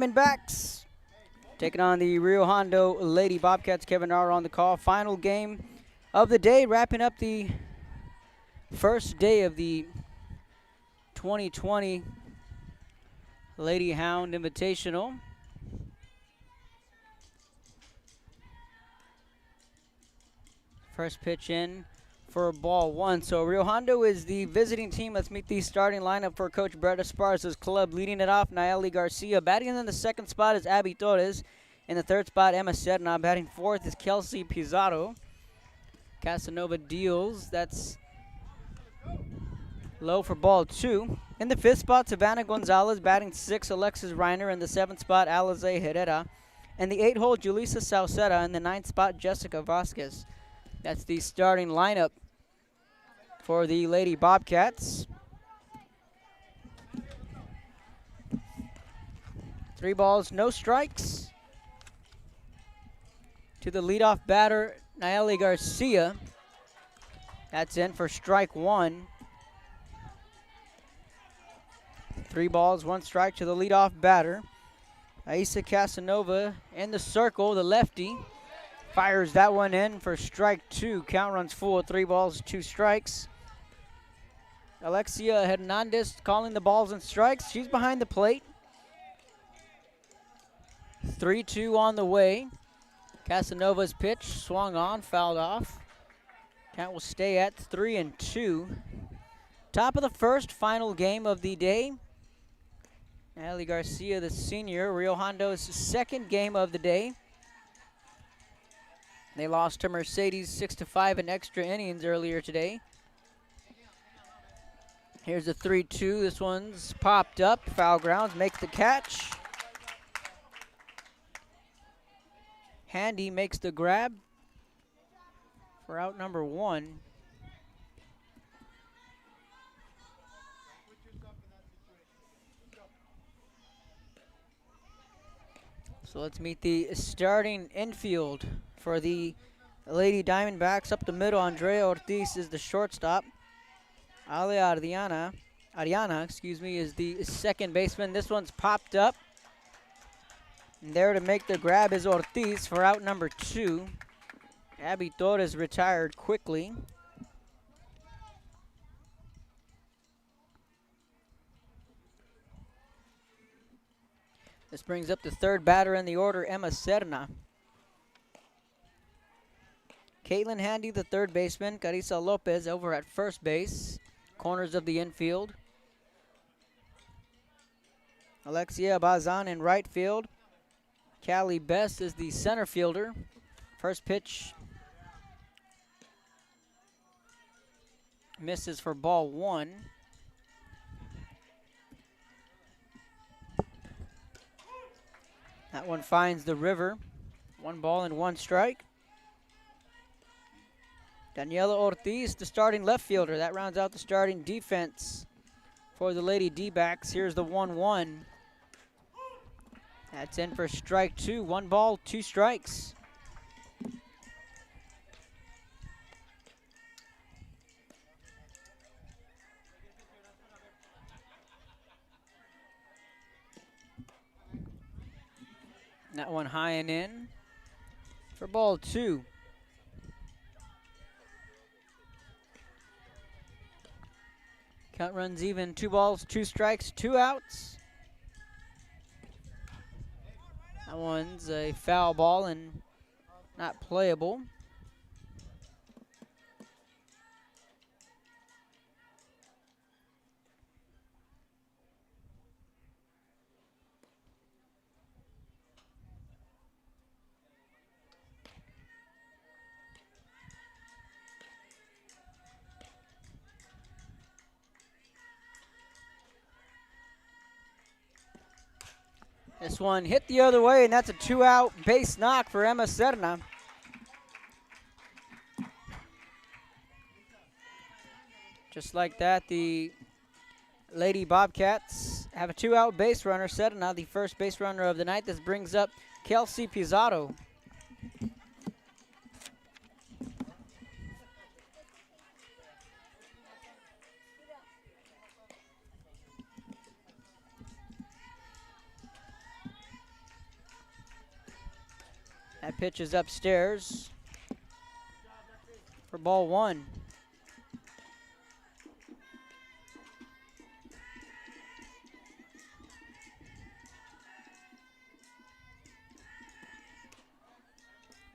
Diamondbacks taking on the Rio Hondo Lady Bobcats. Kevin R on the call. Final game of the day, wrapping up the first day of the 2020 Lady Hound Invitational. First pitch in for ball one. So Rio Hondo is the visiting team. Let's meet the starting lineup for Coach Brett Esparza's club. Leading it off, Nayeli Garcia. Batting in the second spot is Abby Torres. In the third spot, Emma Sedna. Batting fourth is Kelsey Pizarro. Casanova deals. That's low for ball two. In the fifth spot, Savannah Gonzalez. Batting sixth, Alexis Reiner. In the seventh spot, Alize Herrera. In the eighth hole, Julissa Sauceda. In the ninth spot, Jessica Vasquez. That's the starting lineup for the Lady Bobcats. 3 balls, no strikes. To the leadoff batter, Nayeli Garcia. That's in for strike one. 3 balls, 1 strike to the leadoff batter. Aisa Casanova in the circle, the lefty. Fires that one in for strike two. Count runs full, 3 balls, 2 strikes. Alexia Hernandez calling the balls and strikes. She's behind the plate. 3-2 on the way. Casanova's pitch swung on, fouled off. Count will stay at 3-2. Top of the first, final game of the day. Ali Garcia, the senior, Rio Hondo's second game of the day. They lost to Mercedes 6-5 in extra innings earlier today. Here's a 3-2. This one's popped up. Foul grounds, makes the catch. Handy makes the grab for out number 1. So let's meet the starting infield for the Lady Diamondbacks. Up the middle, Andrea Ortiz is the shortstop. Alia Ariana, is the second baseman. This one's popped up. And there to make the grab is Ortiz for out number 2. Abby Torres retired quickly. This brings up the third batter in the order, Emma Serna. Caitlin Handy, the third baseman. Carissa Lopez over at first base. Corners of the infield. Alexia Bazan in right field. Callie Best is the center fielder. First pitch misses for ball 1. That one finds the river. 1 ball and 1 strike. Daniela Ortiz, the starting left fielder. That rounds out the starting defense for the Lady D-backs. Here's the 1-1. That's in for strike 2. 1 ball, 2 strikes. That one high and in for ball 2. Count runs even. 2 balls, 2 strikes, 2 outs. That one's a foul ball and not playable. This one hit the other way, and that's a 2-out base knock for Emma Serna. Just like that, the Lady Bobcats have a 2-out base runner. Serna, the first base runner of the night. This brings up Kelsey Pizarro. pitch is upstairs for ball 1.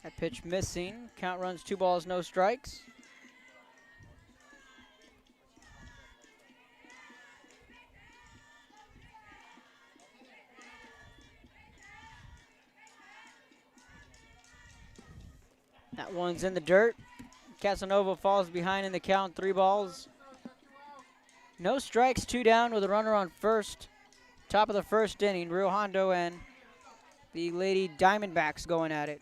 That pitch missing. Count runs 2 balls, no strikes. That one's in the dirt. Casanova falls behind in the count, 3 balls. No strikes, 2 down with a runner on first. Top of the first inning, Rio Hondo and the Lady Diamondbacks going at it.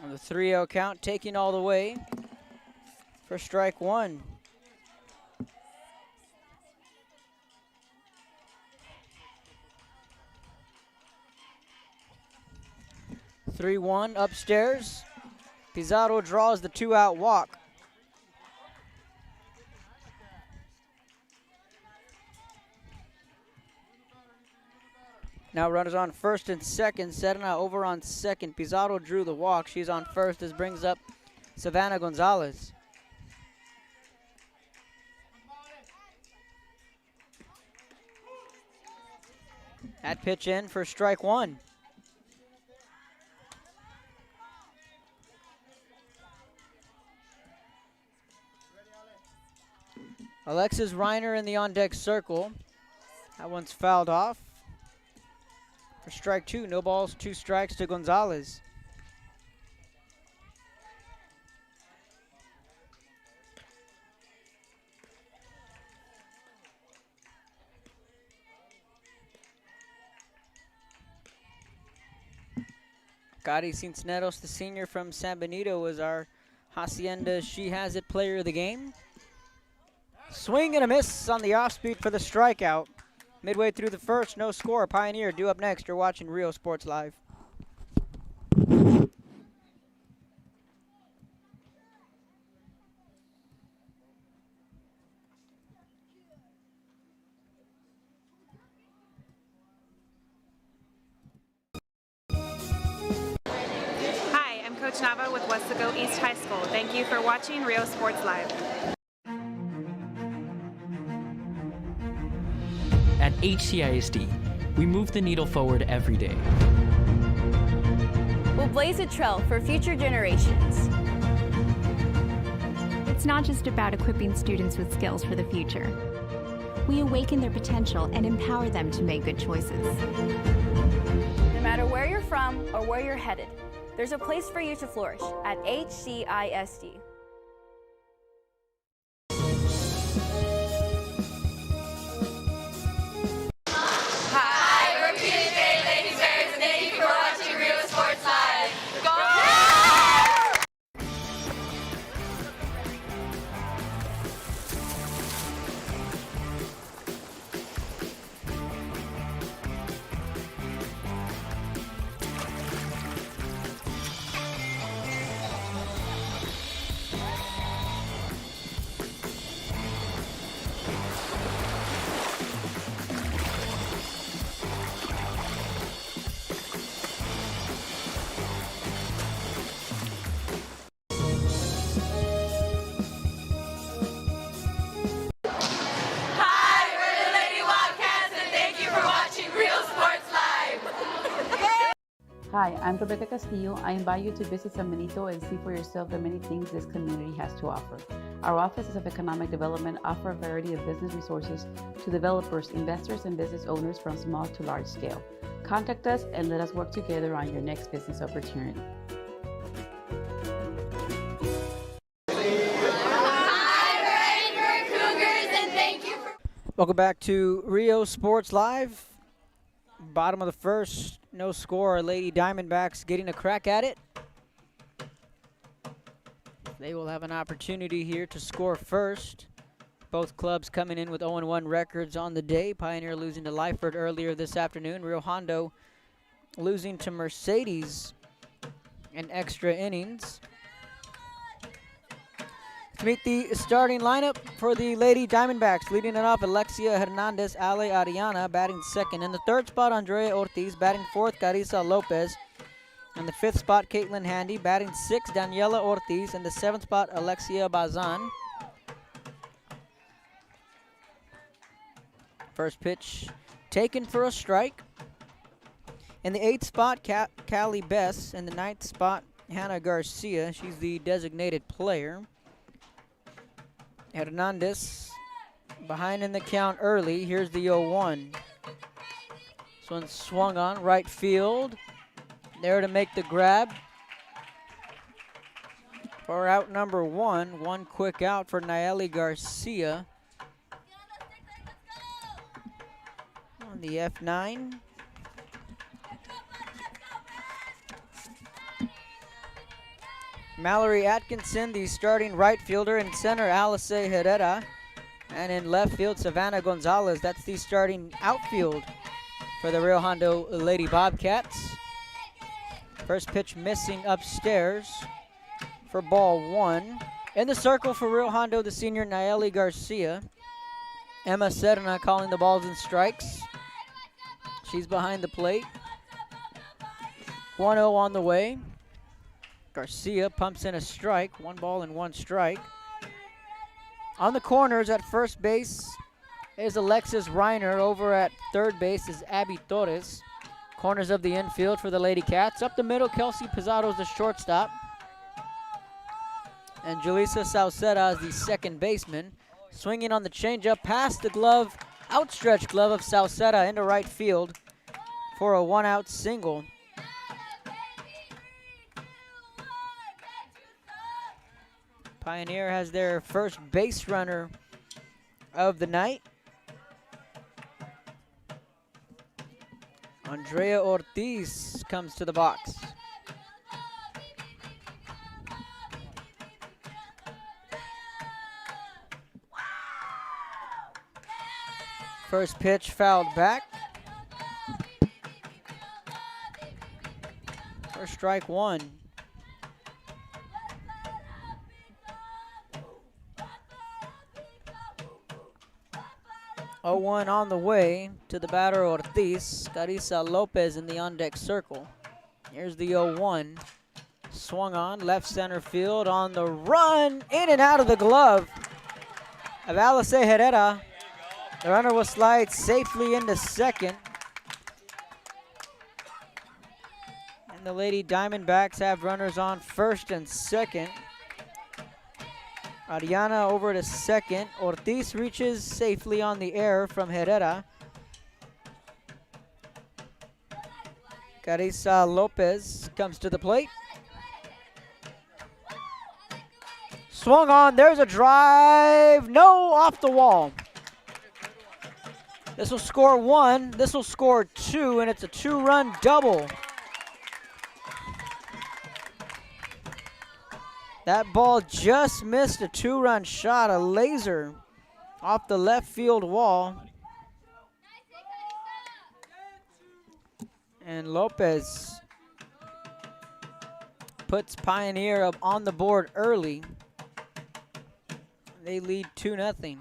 On the 3-0 count, taking all the way for strike 1. (3-1) upstairs. Pizarro draws the 2-out walk. Now runners on first and second. Serna over on second. Pizarro drew the walk. She's on first. This brings up Savannah Gonzalez. That pitch in for strike 1. Alexis Reiner in the on-deck circle. That one's fouled off. For strike 2, no balls, 2 strikes to Gonzalez. Cari Cisneros, the senior from San Benito, is our Hacienda She Has It player of the game. Swing and a miss on the off-speed for the strikeout. Midway through the first, no score. Pioneer due up next. You're watching Rio Sports Live. Hi, I'm Coach Nava with Westaco East High School. Thank you for watching Rio Sports Live. At HCISD, we move the needle forward every day. We'll blaze a trail for future generations. It's not just about equipping students with skills for the future. We awaken their potential and empower them to make good choices. No matter where you're from or where you're headed, there's a place for you to flourish at HCISD. Hi, I'm Rebecca Castillo. I invite you to visit San Benito and see for yourself the many things this community has to offer. Our offices of economic development offer a variety of business resources to developers, investors, and business owners from small to large scale. Contact us and let us work together on your next business opportunity. Welcome back to Rio Sports Live. Bottom of the first, no score. Lady Diamondbacks getting a crack at it. They will have an opportunity here to score first. Both clubs coming in with 0-1 records on the day. Pioneer losing to Lyford earlier this afternoon. Rio Hondo losing to Mercedes in extra innings. Let's meet the starting lineup for the Lady Diamondbacks. Leading it off, Alexia Hernandez, Ale Ariana batting second. In the third spot, Andrea Ortiz. Batting fourth, Carissa Lopez. In the fifth spot, Caitlin Handy. Batting sixth, Daniela Ortiz. In the seventh spot, Alexia Bazan. First pitch taken for a strike. In the eighth spot, Callie Bess. In the ninth spot, Hannah Garcia. She's the designated player. Hernandez behind in the count early. Here's the 0-1. This one swung on right field. There to make the grab for out number one. One quick out for Nayeli Garcia. On the F9. Mallory Atkinson, the starting right fielder. In center, Alice Herrera. And in left field, Savannah Gonzalez. That's the starting outfield for the Rio Hondo Lady Bobcats. First pitch missing upstairs for ball one. In the circle for Rio Hondo, the senior Nayeli Garcia. Emma Serna calling the balls and strikes. She's behind the plate. 1-0 on the way. Garcia pumps in a strike. 1 ball and 1 strike. On the corners at first base is Alexis Reiner. Over at third base is Abby Torres. Corners of the infield for the Lady Cats. Up the middle, Kelsey Pizarro is the shortstop. And Julissa Sauceda is the second baseman. Swinging on the changeup past the glove, outstretched glove of Sauceda into right field for a 1-out single. Pioneer has their first base runner of the night. Andrea Ortiz comes to the box. First pitch fouled back. For strike one. Oh, 1 on the way to the batter Ortiz. Carissa Lopez in the on-deck circle. Here's the 0-1. Swung on, left center field on the run. In and out of the glove of Alice Herrera. The runner will slide safely into second. And the Lady Diamondbacks have runners on first and second. Ariana over to second. Ortiz reaches safely on the air from Herrera. Carissa Lopez comes to the plate. Swung on, there's a drive. No, off the wall. This will score 1, this will score 2, and it's a 2-run double. That ball just missed a 2-run shot, a laser off the left field wall. And Lopez puts Pioneer up on the board early. They lead 2-0.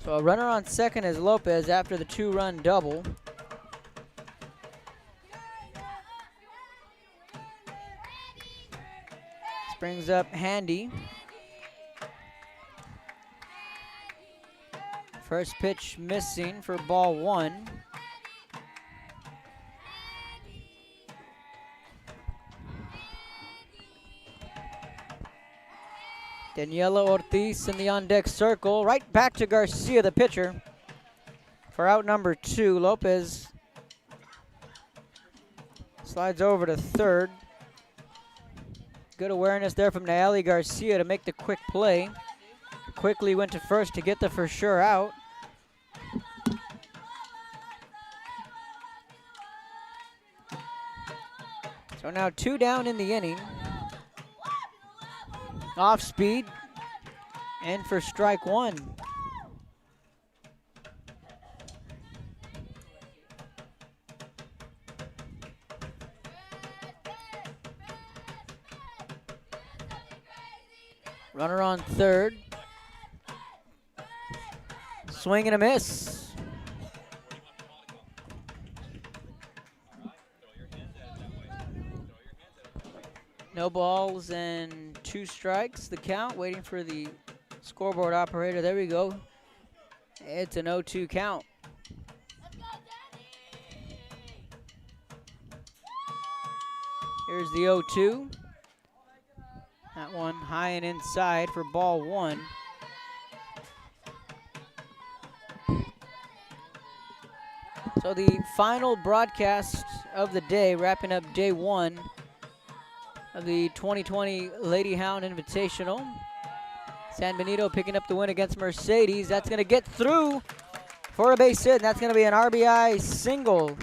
So a runner on second is Lopez after the 2-run double. This brings up Handy. First pitch missing for ball 1. Daniela Ortiz in the on-deck circle. Right back to Garcia, the pitcher, for out number 2. Lopez slides over to third. Good awareness there from Nayeli Garcia to make the quick play. Quickly went to first to get the for sure out. So now 2 down in the inning. Off speed. And for strike 1. Runner on third. Swing and a miss. No balls and 2 strikes. The count, waiting for the scoreboard operator. There we go. It's an 0-2 count. Here's the 0-2. That one high and inside for ball 1. So the final broadcast of the day, wrapping up day 1 of the 2020 Lady Hound Invitational. San Benito picking up the win against Mercedes. That's going to get through for a base hit, and that's going to be an RBI single.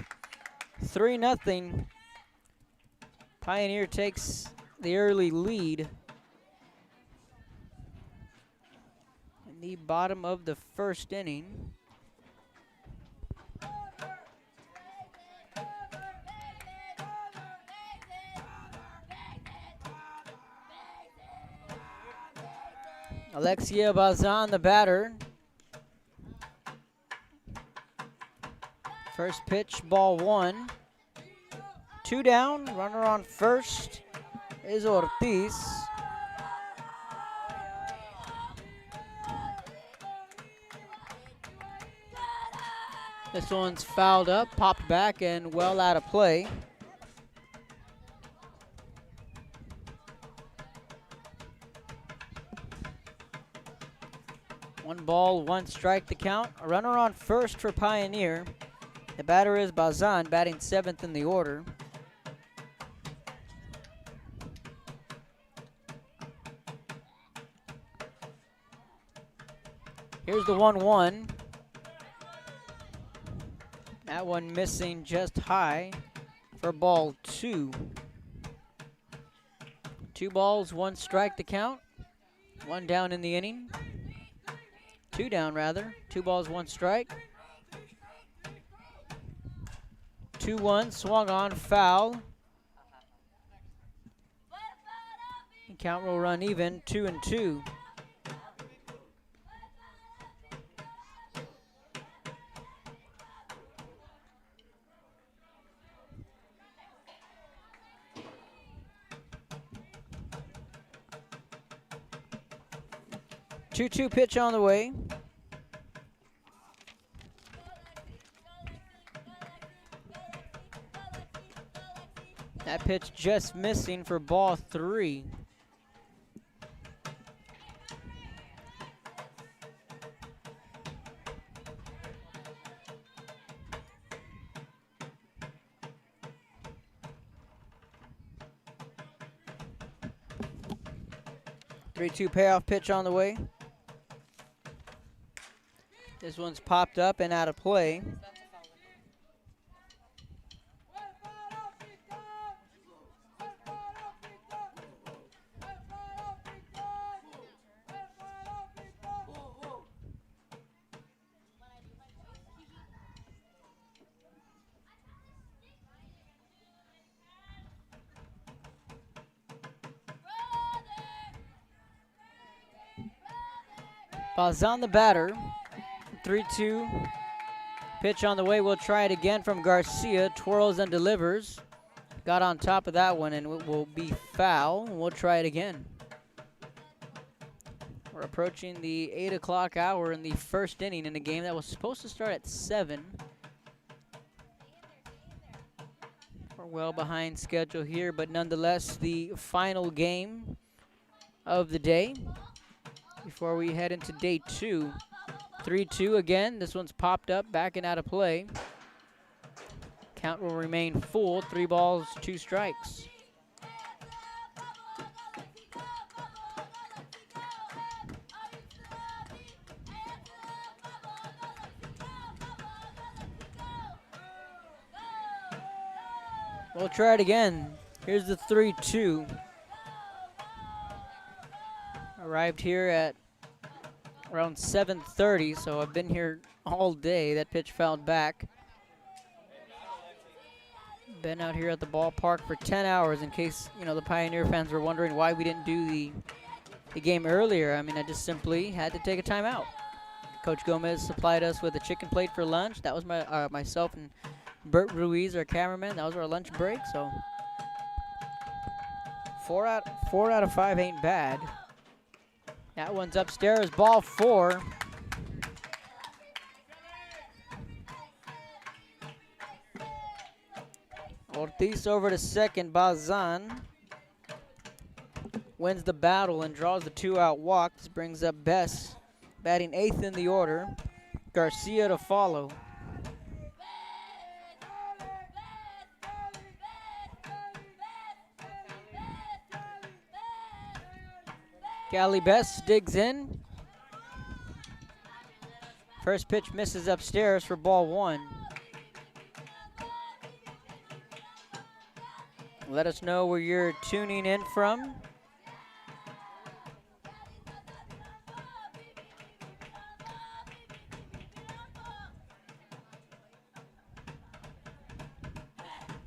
3-0. Pioneer takes the early lead. In the bottom of the first inning. Alexia Bazan, the batter. First pitch, ball 1. 2 down, runner on first is Ortiz. This one's fouled up, popped back, and well out of play. One ball, 1 strike the count. A runner on first for Pioneer. The batter is Bazan, batting 7th in the order. Here's the 1-1. That one missing just high for ball 2. 2 balls, 1 strike the count. 1 down in the inning. 2 down, rather. 2 balls, 1 strike. 2-1, swung on, foul. And count will run even, 2-2. Two-two pitch on the way. That pitch just missing for ball 3. Three-two payoff pitch on the way. This one's popped up and out of play. Bazan the batter. 3-2 pitch on the way. We'll try it again from Garcia. Twirls and delivers. Got on top of that one and it will be foul. We'll try it again. We're approaching the 8 o'clock hour in the first inning in a game that was supposed to start at 7. We're well behind schedule here, but nonetheless the final game of the day before we head into day 2. 3-2 again. This one's popped up, back and out of play. Count will remain full. 3 balls, 2 strikes. We'll try it again. Here's the 3-2. Arrived here at around 7:30, so I've been here all day. That pitch fouled back. Been out here at the ballpark for 10 hours in case, the Pioneer fans were wondering why we didn't do the game earlier. I mean, I just simply had to take a timeout. Coach Gomez supplied us with a chicken plate for lunch. That was myself and Bert Ruiz, our cameraman. That was our lunch break, so 4 out of 5 ain't bad. That one's upstairs, ball 4. Ortiz over to second. Bazan wins the battle and draws the 2-out walk. This brings up Bess, batting 8th in the order. Garcia to follow. Callie Bess digs in. First pitch misses upstairs for ball 1. Let us know where you're tuning in from.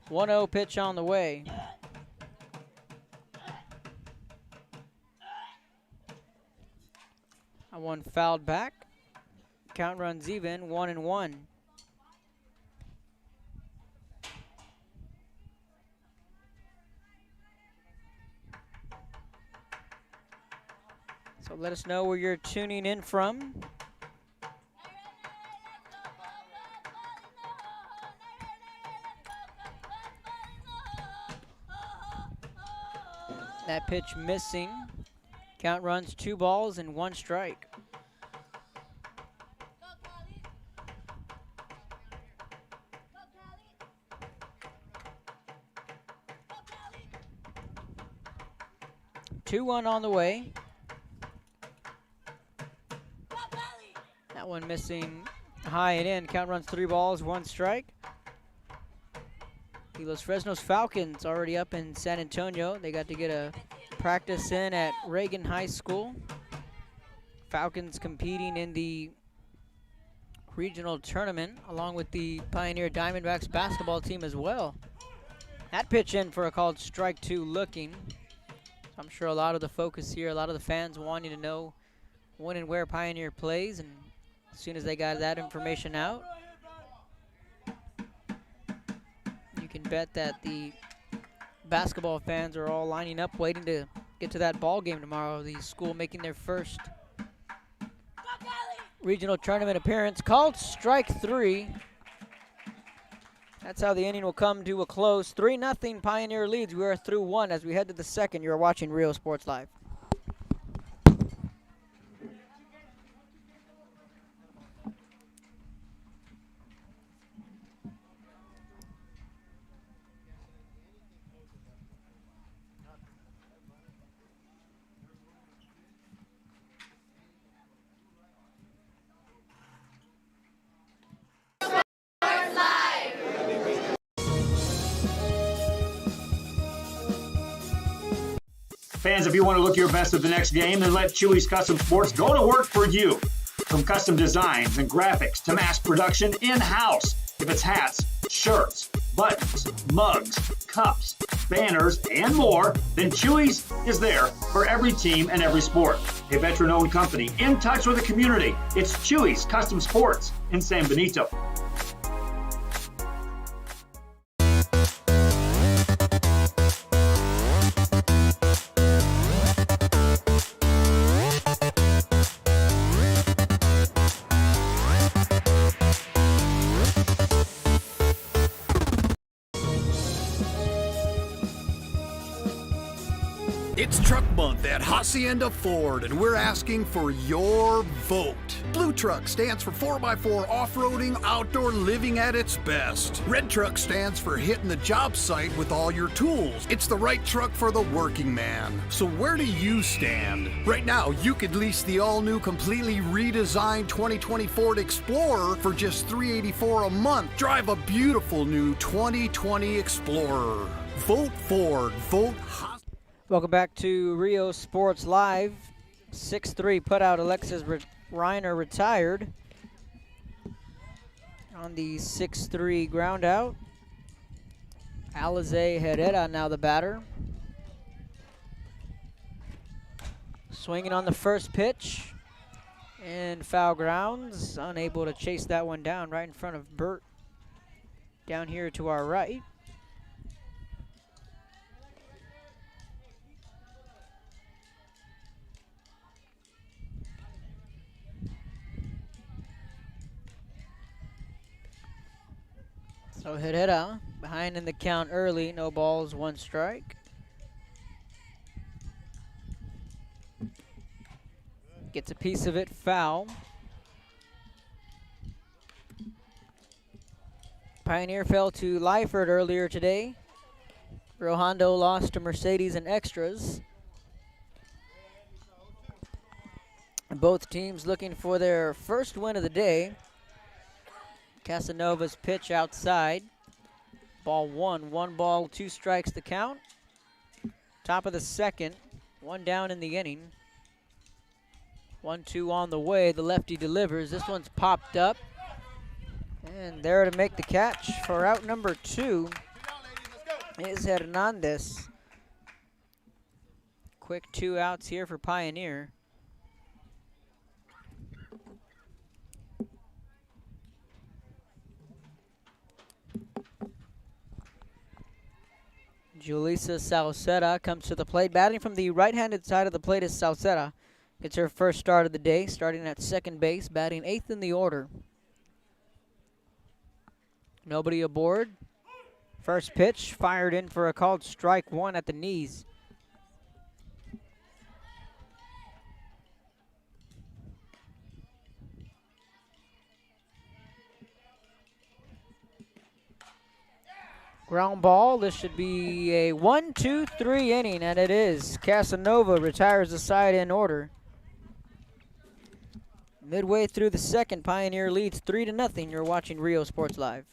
One 0 pitch on the way. That one fouled back. Count runs even, 1-1. So let us know where you're tuning in from. That pitch missing. Count runs 2 balls and 1 strike. Two 1 on the way. That one missing high and in. Count runs 3 balls, 1 strike. The Los Fresnos Falcons already up in San Antonio. They got to get a practice in at Reagan High School. Falcons competing in the regional tournament along with the Pioneer Diamondbacks basketball team as well. That pitch in for a called strike 2 looking. So I'm sure a lot of the focus here, a lot of the fans wanting to know when and where Pioneer plays, and as soon as they got that information out, you can bet that the basketball fans are all lining up waiting to get to that ball game tomorrow. The school making their first regional tournament appearance. Called strike 3. That's how the inning will come to a close. 3-0 Pioneer leads. We are through 1 as we head to the second. You're watching Rio Sports Live. Fans, if you want to look your best at the next game, then let Chewy's Custom Sports go to work for you. From custom designs and graphics to mass production in-house. If it's hats, shirts, buttons, mugs, cups, banners, and more, then Chewy's is there for every team and every sport. A veteran-owned company in touch with the community. It's Chewy's Custom Sports in San Benito. It's Truck Month at Hacienda Ford, and we're asking for your vote. Blue Truck stands for 4x4 off-roading, outdoor living at its best. Red Truck stands for hitting the job site with all your tools. It's the right truck for the working man. So where do you stand? Right now, you could lease the all-new, completely redesigned 2020 Ford Explorer for just $384 a month. Drive a beautiful new 2020 Explorer. Vote Ford. Vote Welcome back to Rio Sports Live. 6-3 putout. Alexis Reiner retired on the 6-3 ground out. Alize Herrera now the batter. Swinging on the first pitch. And foul grounds. Unable to chase that one down right in front of Bert. Down here to our right. So Herrera behind in the count early. No balls, 1 strike. Gets a piece of it, foul. Pioneer fell to Lyford earlier today. Hondo lost to Mercedes in extras. Both teams looking for their first win of the day. Casanova's pitch outside. Ball 1, 1 ball, 2 strikes to count. Top of the second, 1 down in the inning. 1-2 on the way. The lefty delivers. This one's popped up. And there to make the catch for out number 2 is Hernandez. Quick 2 outs here for Pioneer. Julissa Salceda comes to the plate. Batting from the right-handed side of the plate is Salceda. Gets her first start of the day, starting at second base, batting 8th in the order. Nobody aboard. First pitch, fired in for a called strike 1 at the knees. Ground ball. This should be a 1-2-3 inning, and it is. Casanova retires the side in order. Midway through the second, Pioneer leads 3-0. You're watching Rio Sports Live.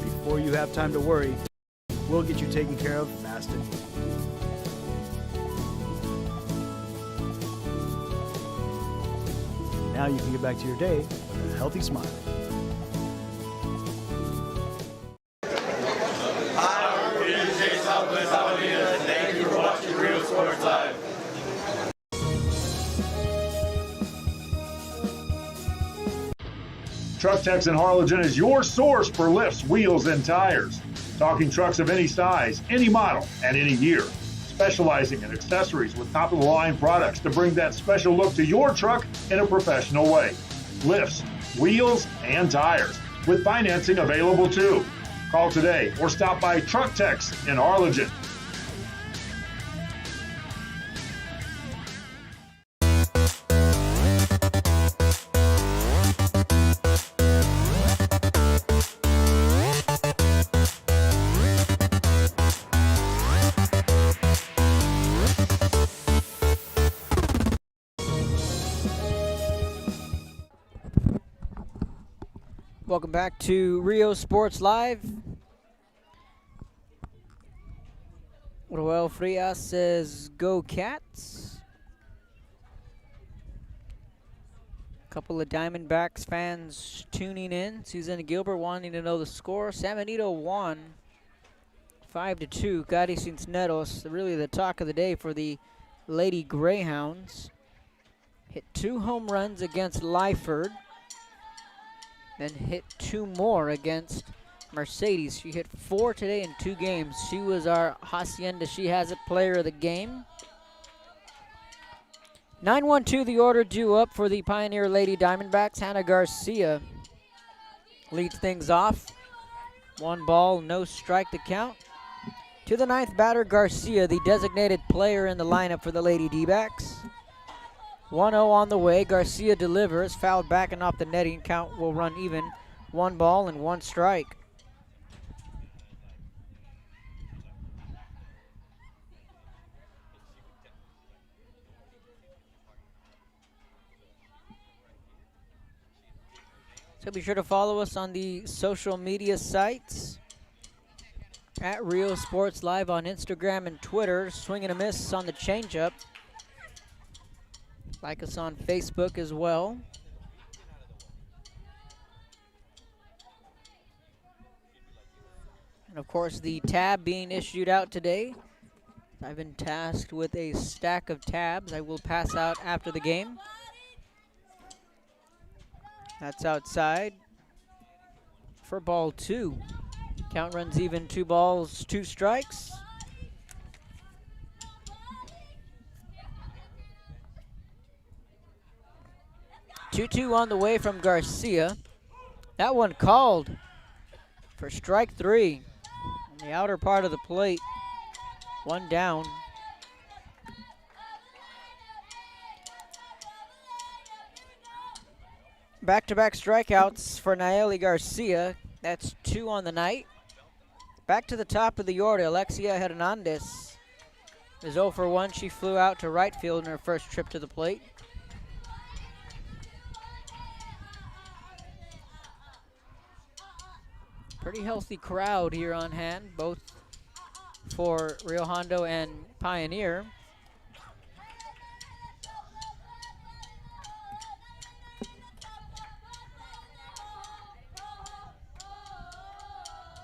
Before you have time to worry, we'll get you taken care of fast and easy. Now you can get back to your day with a healthy smile. Hi, we're DJ Southwest Avenida. Thank you for watching Rio Sports Live. Truck Techs in Harlingen is your source for lifts, wheels, and tires. Talking trucks of any size, any model, and any year. Specializing in accessories with top-of-the-line products to bring that special look to your truck in a professional way. Lifts, wheels, and tires, with financing available too. Call today or stop by Truck Techs in Harlingen. Welcome back to Rio Sports Live. Roel Frias says, "Go Cats." A couple of Diamondbacks fans tuning in. Susanna Gilbert wanting to know the score. San Benito won 5-2. Gary Cisneros, really the talk of the day for the Lady Greyhounds. Hit 2 home runs against Lyford. Then hit 2 more against Mercedes. She hit 4 today in 2 games. She was our Hacienda She Has It player of the game. 9-1-2 the order due up for the Pioneer Lady Diamondbacks. Hannah Garcia leads things off. 1 ball, no strike to count. To the 9th batter, Garcia, the designated player in the lineup for the Lady D-backs. 1-0 on the way. Garcia delivers, fouled back and off the netting. Count will run even. 1 ball and 1 strike. So be sure to follow us on the social media sites at Rio Sports Live on Instagram and Twitter. Swing and a miss on the changeup. Like us on Facebook as well. And of course, the tab being issued out today. I've been tasked with a stack of tabs I will pass out after the game. That's outside for ball 2. Count runs even, 2 balls, 2 strikes. Two on the way from Garcia. That one called for strike 3 on the outer part of the plate. 1 down. Back-to-back strikeouts for Nayeli Garcia. That's 2 on the night. Back to the top of the order, Alexia Hernandez is 0 for 1. She flew out to right field in her first trip to the plate. Pretty healthy crowd here on hand, both for Rio Hondo and Pioneer.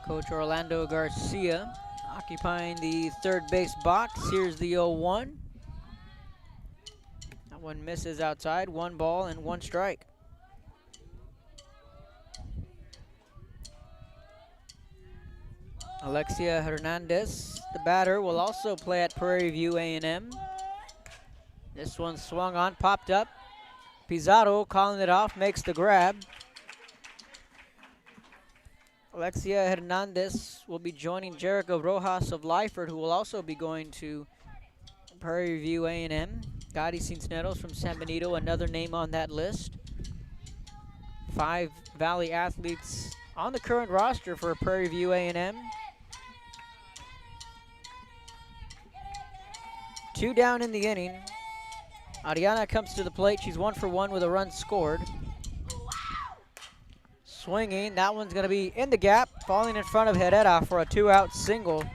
Coach Orlando Garcia occupying the third base box. Here's the 0-1. That one misses outside. 1 ball and 1 strike. Alexia Hernandez, the batter, will also play at Prairie View A&M. This one swung on, popped up. Pizarro calling it off, makes the grab. Alexia Hernandez will be joining Jericho Rojas of Lyford, who will also be going to Prairie View A&M. Gotti Cisneros from San Benito, another name on that list. 5 Valley athletes on the current roster for Prairie View A&M. 2 down in the inning. Ariana comes to the plate. She's 1 for 1 with a run scored. Swinging, that one's going to be in the gap, falling in front of Herrera for a 2-out single.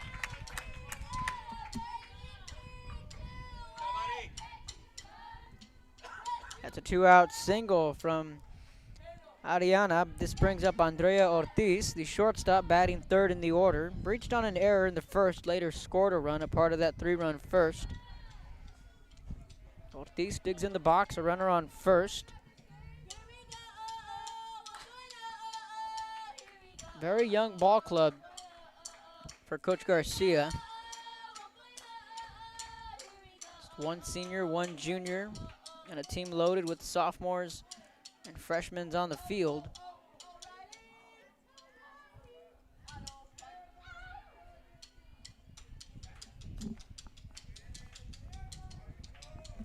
That's a 2-out single from Ariana. This brings up Andrea Ortiz, the shortstop, batting third in the order. Reached on an error in the first, later scored a run, a part of that 3-run first. Ortiz digs in the box, a runner on first. Very young ball club for Coach Garcia. Just 1 senior, 1 junior, and a team loaded with sophomores and freshmen on the field.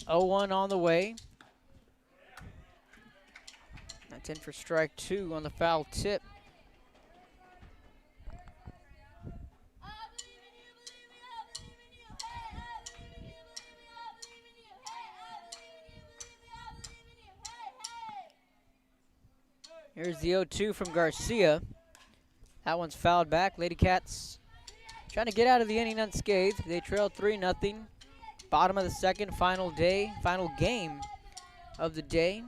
(0-1) on the way. That's in for strike 2 on the foul tip. Here's the 0-2 from Garcia. That one's fouled back. Lady Cats trying to get out of the inning unscathed. They trailed 3-0. Bottom of the second, final game of the day.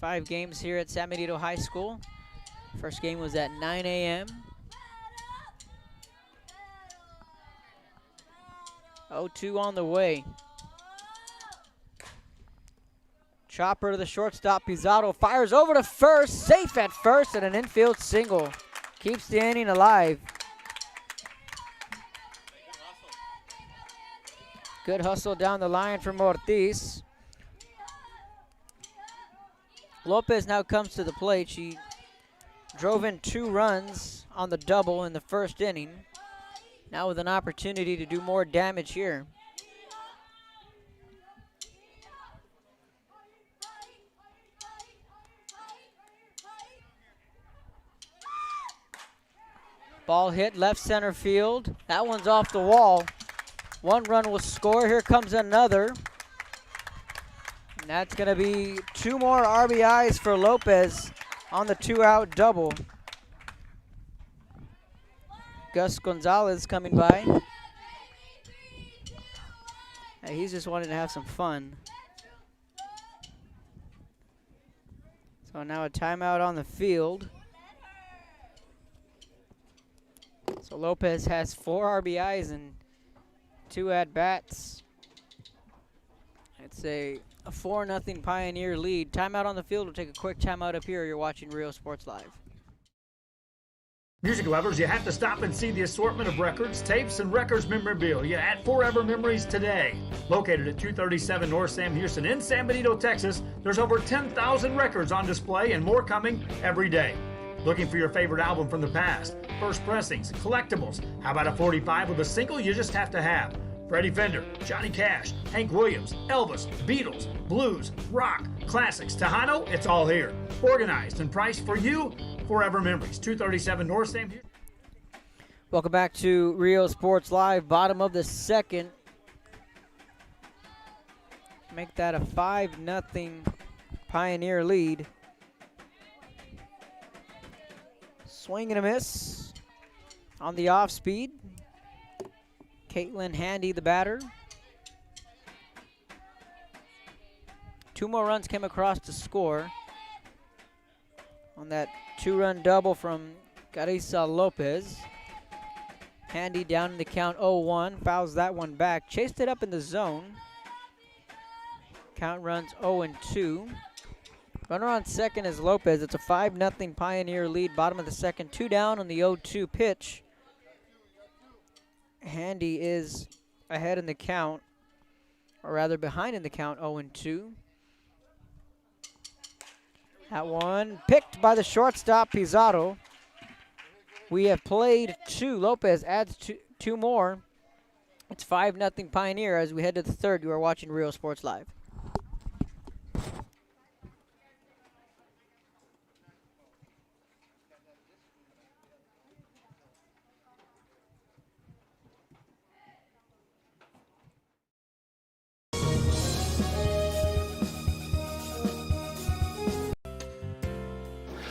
5 games here at San Benito High School. First game was at 9 a.m. 0-2 on the way. Chopper to the shortstop. Pizarro fires over to first. Safe at first and an infield single. Keeps the inning alive. Good hustle down the line from Ortiz. Lopez now comes to the plate. She drove in 2 runs on the double in the first inning. Now with an opportunity to do more damage here. Ball hit left center field. That one's off the wall. 1 run will score. Here comes another. And that's going to be 2 more RBIs for Lopez. on the 2-out double. Gus Gonzalez coming by. Hey, he's just wanting to have some fun. So now a timeout on the field. So Lopez has 4 RBIs and 2 at-bats. It's a 4-0 Pioneer lead. Timeout on the field. We'll take a quick timeout up here. You're watching Rio Sports Live. Music lovers, you have to stop and see the assortment of records, tapes, and records memorabilia at Forever Memories today. Located at 237 North Sam Houston in San Benito, Texas, there's over 10,000 records on display and more coming every day. Looking for your favorite album from the past, first pressings, collectibles. How about a 45 with a single you just have to have? Freddie Fender, Johnny Cash, Hank Williams, Elvis, Beatles, blues, rock, classics, Tejano, it's all here. Organized and priced for you. Forever Memories, 237 North Sam Houston. Welcome back to Rio Sports Live, bottom of the second. Make that a 5-0 Pioneer lead. Swing and a miss on the off speed. Caitlin Handy, the batter. 2 more runs came across to score on that 2-run double from Carissa Lopez. Handy down in the count 0-1, fouls that one back. Chased it up in the zone. Count runs 0-2. Runner on second is Lopez. It's a 5-0 Pioneer lead, bottom of the second. 2 down on the 0-2 pitch. Handy is ahead in the count, or rather behind in the count, 0-2. That one picked by the shortstop, Pizarro. We have played 2. Lopez adds 2 more. It's 5-0 Pioneer as we head to the third. You are watching Rio Sports Live.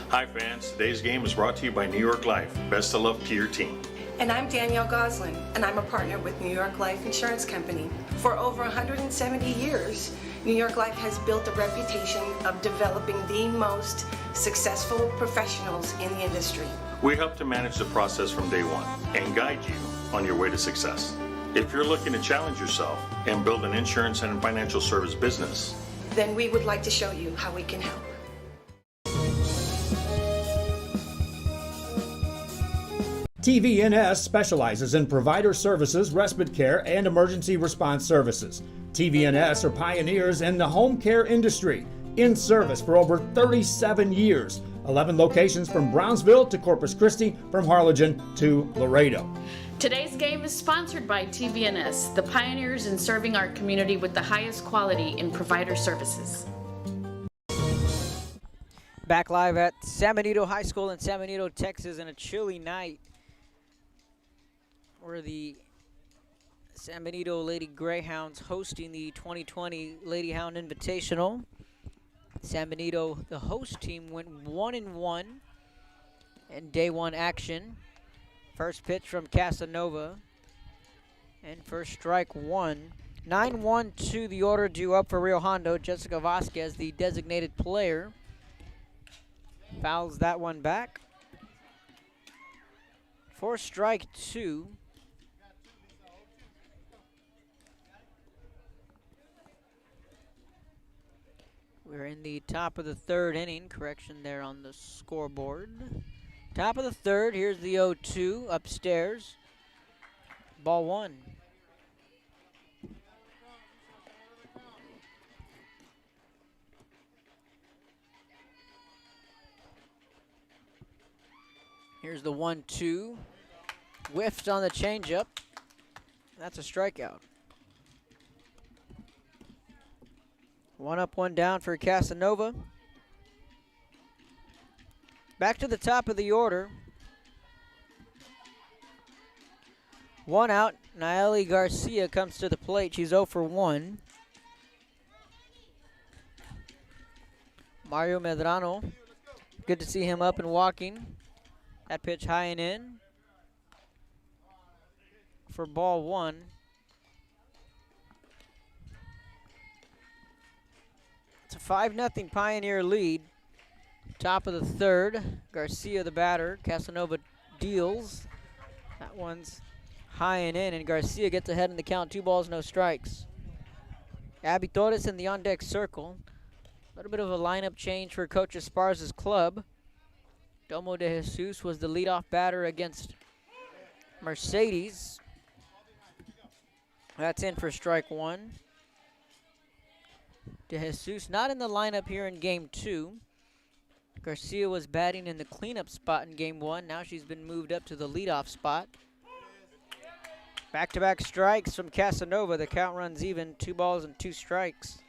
Hi fans, today's game is brought to you by New York Life. Best of luck to your team. And I'm Danielle Goslin, and I'm a partner with New York Life Insurance Company. For over 170 years, New York Life has built a reputation of developing the most successful professionals in the industry. We help to manage the process from day one and guide you on your way to success. If you're looking to challenge yourself and build an insurance and financial service business, then we would like to show you how we can help. TVNS specializes in provider services, respite care, and emergency response services. TVNS are pioneers in the home care industry, in service for over 37 years. 11 locations from Brownsville to Corpus Christi, from Harlingen to Laredo. Today's game is sponsored by TVNS, the pioneers in serving our community with the highest quality in provider services. Back live at San Benito High School in San Benito, Texas, on a chilly night. We're the San Benito Lady Greyhounds hosting the 2020 Lady Hound Invitational. San Benito, the host team, went 1-1 in day 1 action. First pitch from Casanova, and first strike 1. 9-1 to the order due up for Rio Hondo. Jessica Vasquez, the designated player, fouls that one back. For strike 2. We're in the top of the third inning. Correction there on the scoreboard. Top of the third. Here's the 0-2 upstairs. Ball 1. Here's the 1-2. Whiffed on the changeup. That's a strikeout. 1 up, 1 down for Casanova. Back to the top of the order. 1 out. Naeli Garcia comes to the plate. She's 0 for 1. Mario Medrano Good to see him up and walking. That pitch high and in for ball one. It's a 5-0 Pioneer lead. Top of the third. Garcia, the batter. Casanova deals. That one's high and in, and Garcia gets ahead in the count. 2 balls, no strikes. Abby Torres in the on-deck circle. A little bit of a lineup change for Coach Esparza's club. Domo de Jesus was the leadoff batter against Mercedes. That's in for strike one. De Jesus not in the lineup here in game 2. Garcia was batting in the cleanup spot in game 1. Now she's been moved up to the leadoff spot. Back-to-back strikes from Casanova. The count runs even. 2 balls and 2 strikes.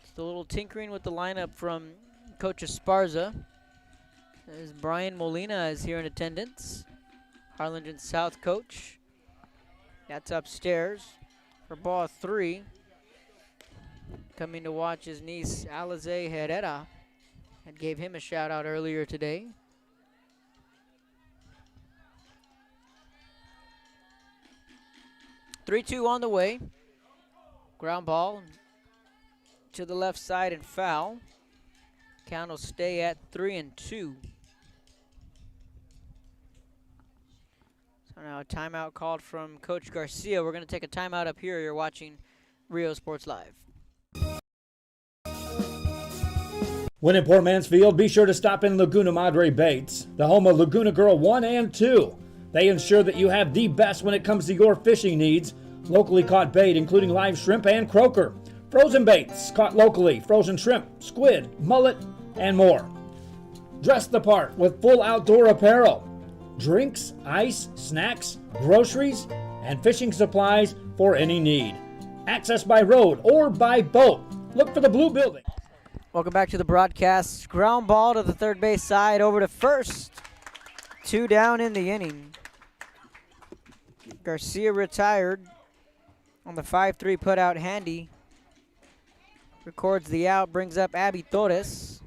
Just a little tinkering with the lineup from Coach Esparza. As Brian Molina is here in attendance. Harlingen South coach. That's upstairs for ball 3. Coming to watch his niece, Alize Herrera. And gave him a shout out earlier today. (3-2) on the way. Ground ball to the left side and foul. Count will stay at 3-2. So now a timeout called from Coach Garcia. We're going to take a timeout up here. You're watching Rio Sports Live. When in Port Mansfield, be sure to stop in Laguna Madre Baits, the home of Laguna Girl 1 and 2. They ensure that you have the best when it comes to your fishing needs. Locally caught bait, including live shrimp and croaker. Frozen baits, caught locally, frozen shrimp, squid, mullet, and more. Dress the part with full outdoor apparel. Drinks, ice, snacks, groceries, and fishing supplies for any need. Access by road or by boat. Look for the blue building. Welcome back to the broadcast. Ground ball to the third base side, over to first. 2 down in the inning. Garcia retired on the 5-3 put out handy. Records the out, brings up Abby Torres.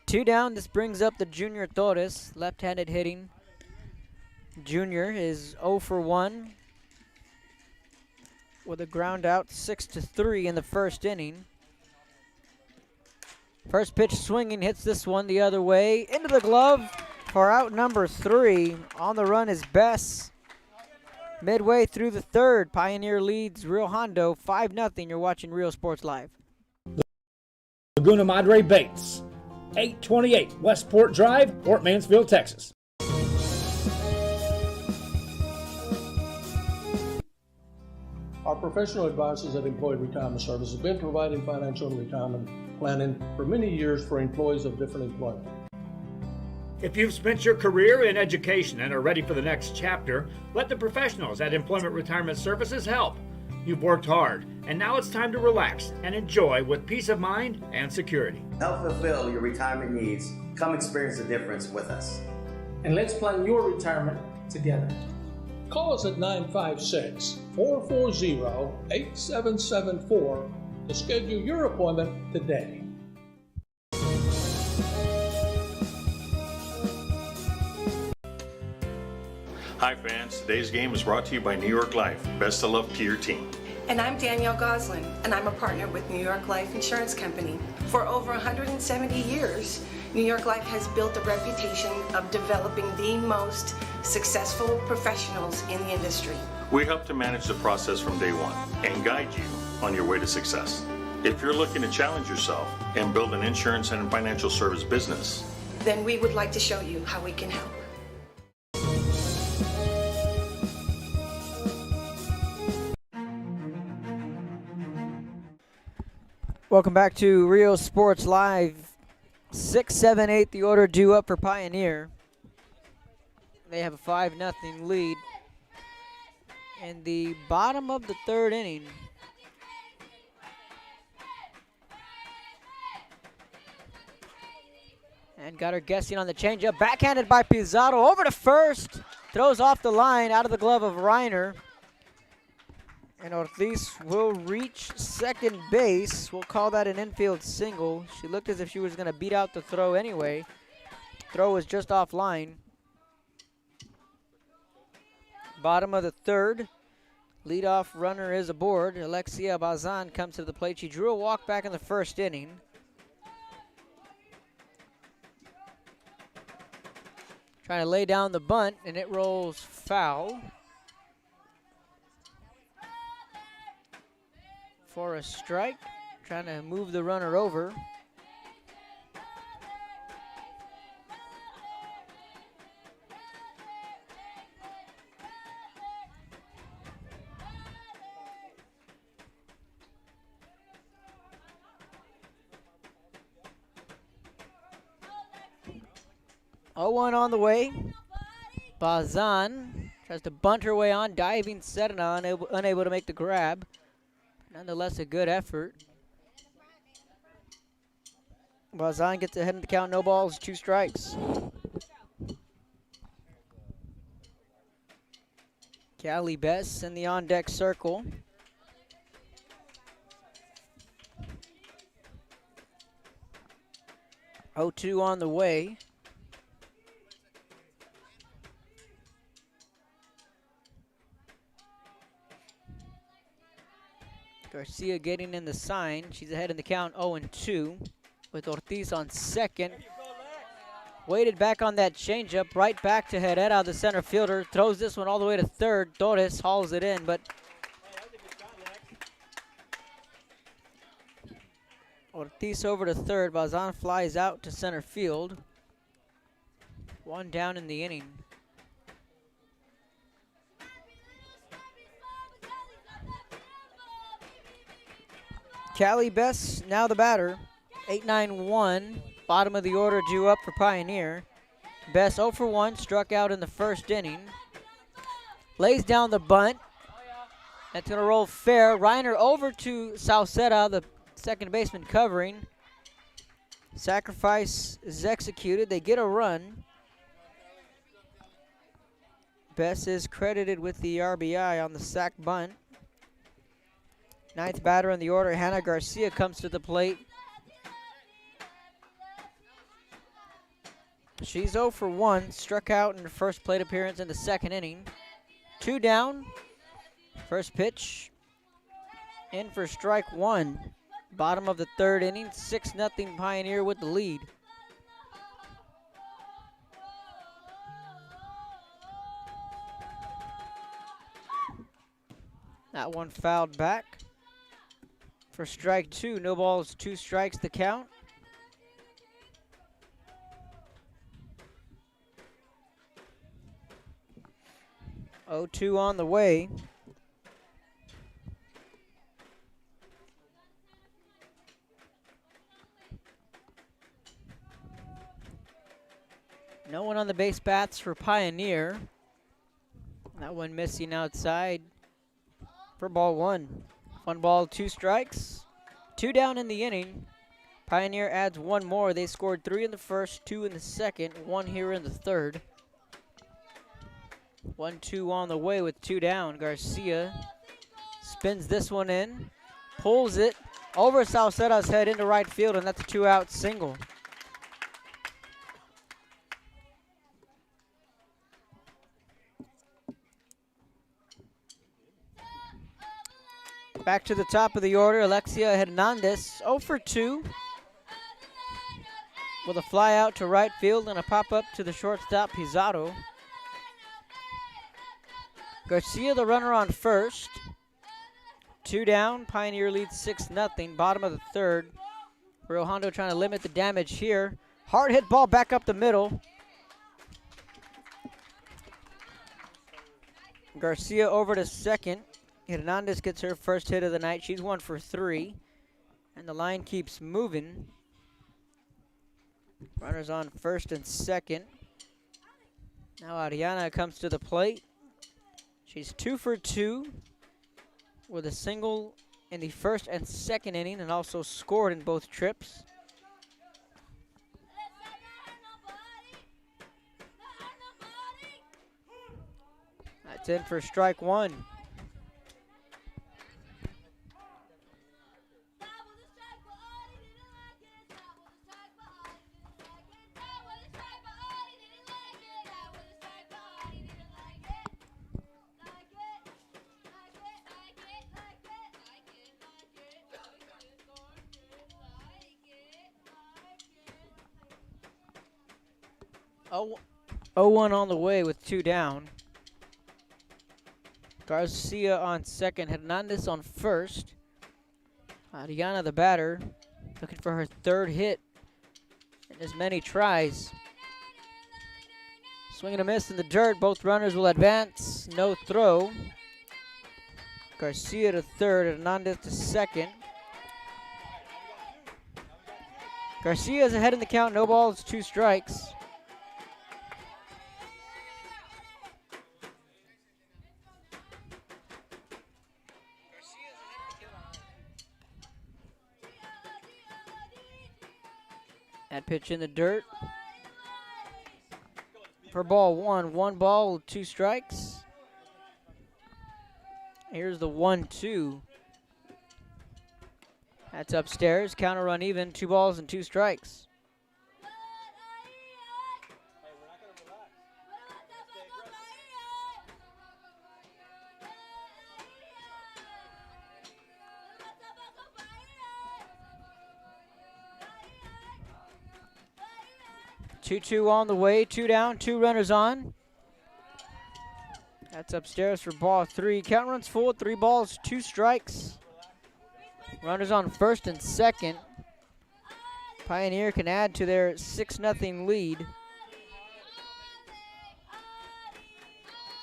Two down, this brings up the Junior Torres, left-handed hitting. Junior is 0 for 1 with a ground out, 6-3 in the first inning. First pitch swinging, hits this one the other way. Into the glove for out number 3. On the run is Bess. Midway through the third, Pioneer leads Rio Hondo 5-0. You're watching Rio Sports Live. Laguna Madre Baits, 828 Westport Drive, Port Mansfield, Texas. Our professional advisors at Employee Retirement Service have been providing financial and retirement planning for many years for employees of different employment. If you've spent your career in education and are ready for the next chapter, let the professionals at Employment Retirement Services help. You've worked hard, and now it's time to relax and enjoy with peace of mind and security. Help fulfill your retirement needs. Come experience the difference with us. And let's plan your retirement together. Call us at 956-440-8774 to schedule your appointment today. Hi fans, today's game is brought to you by New York Life. Best of luck to your team. And I'm Danielle Goslin, and I'm a partner with New York Life Insurance Company. For over 170 years, New York Life has built a reputation of developing the most successful professionals in the industry. We help to manage the process from day one and guide you on your way to success. If you're looking to challenge yourself and build an insurance and financial service business, then we would like to show you how we can help. Welcome back to Rio Sports Live. 6-7-8, the order due up for Pioneer. They have a 5-0 lead in the bottom of the third inning. And got her guessing on the changeup. Backhanded by Pizarro. Over to first. Throws off the line, out of the glove of Reiner. And Ortiz will reach second base. We'll call that an infield single. She looked as if she was going to beat out the throw anyway. Throw was just offline. Bottom of the third. Leadoff runner is aboard. Alexia Bazan comes to the plate. She drew a walk back in the first inning. Trying to lay down the bunt, and it rolls foul. For a strike. Trying to move the runner over. Oh, 1 on the way. Bazan tries to bunt her way on, diving Sedana, unable to make the grab. Nonetheless, a good effort. Bazan gets ahead in the count, no balls, 2 strikes. Callie Bess in the on-deck circle. Oh, 2 on the way. Garcia getting in the sign. She's ahead in the count, 0-2, with Ortiz on second. Waited back on that changeup, right back to Herrera, the center fielder. Throws this one all the way to third. Torres hauls it in, but Ortiz over to third. Bazan flies out to center field. 1 down in the inning. Callie Bess, now the batter. 8-9-1, bottom of the order due up for Pioneer. Bess 0 for 1, struck out in the first inning. Lays down the bunt. That's going to roll fair. Reiner over to Sauceda, the second baseman covering. Sacrifice is executed. They get a run. Bess is credited with the RBI on the sac bunt. 9th batter in the order, Hannah Garcia, comes to the plate. She's 0 for 1, struck out in her first plate appearance in the second inning. 2 down. First pitch in for strike 1. Bottom of the third inning, 6-0 Pioneer with the lead. That one fouled back. For strike 2, no balls, 2 strikes the count. Oh, 2 on the way. No one on the base paths for Pioneer. That one missing outside for ball 1. 1 ball, 2 strikes. 2 down in the inning. Pioneer adds 1 more. They scored 3 in the first, 2 in the second, 1 here in the third. 1-2 on the way with 2 down. Garcia spins this one in, pulls it over Sauceda's head into right field, and that's a 2-out single. Back to the top of the order, Alexia Hernandez, 0 for 2. With a fly out to right field and a pop-up to the shortstop, Pizarro. Garcia, the runner on first. 2 down, Pioneer leads 6-0, bottom of the third. Real Hondo trying to limit the damage here. Hard hit ball back up the middle. Garcia over to second. Hernandez gets her first hit of the night. She's 1 for 3. And the line keeps moving. Runners on first and second. Now Ariana comes to the plate. She's 2 for 2 with a single in the first and second inning and also scored in both trips. That's in for strike 1. 0-1 on the way with 2 down. Garcia on second, Hernandez on first. Ariana, the batter, looking for her 3rd hit in as many tries. Swing and a miss in the dirt. Both runners will advance. No throw. Garcia to 3rd, Hernandez to 2nd. Garcia is ahead in the count. No balls, 2 strikes. That pitch in the dirt. For ball 1, 1 ball, 2 strikes. Here's the 1-2. That's upstairs. Counter run even. 2 balls and 2 strikes. Two on the way, 2 down, 2 runners on. That's upstairs for ball 3. Count runs full, 3 balls, 2 strikes. Runners on first and second. Pioneer can add to their 6-0 lead.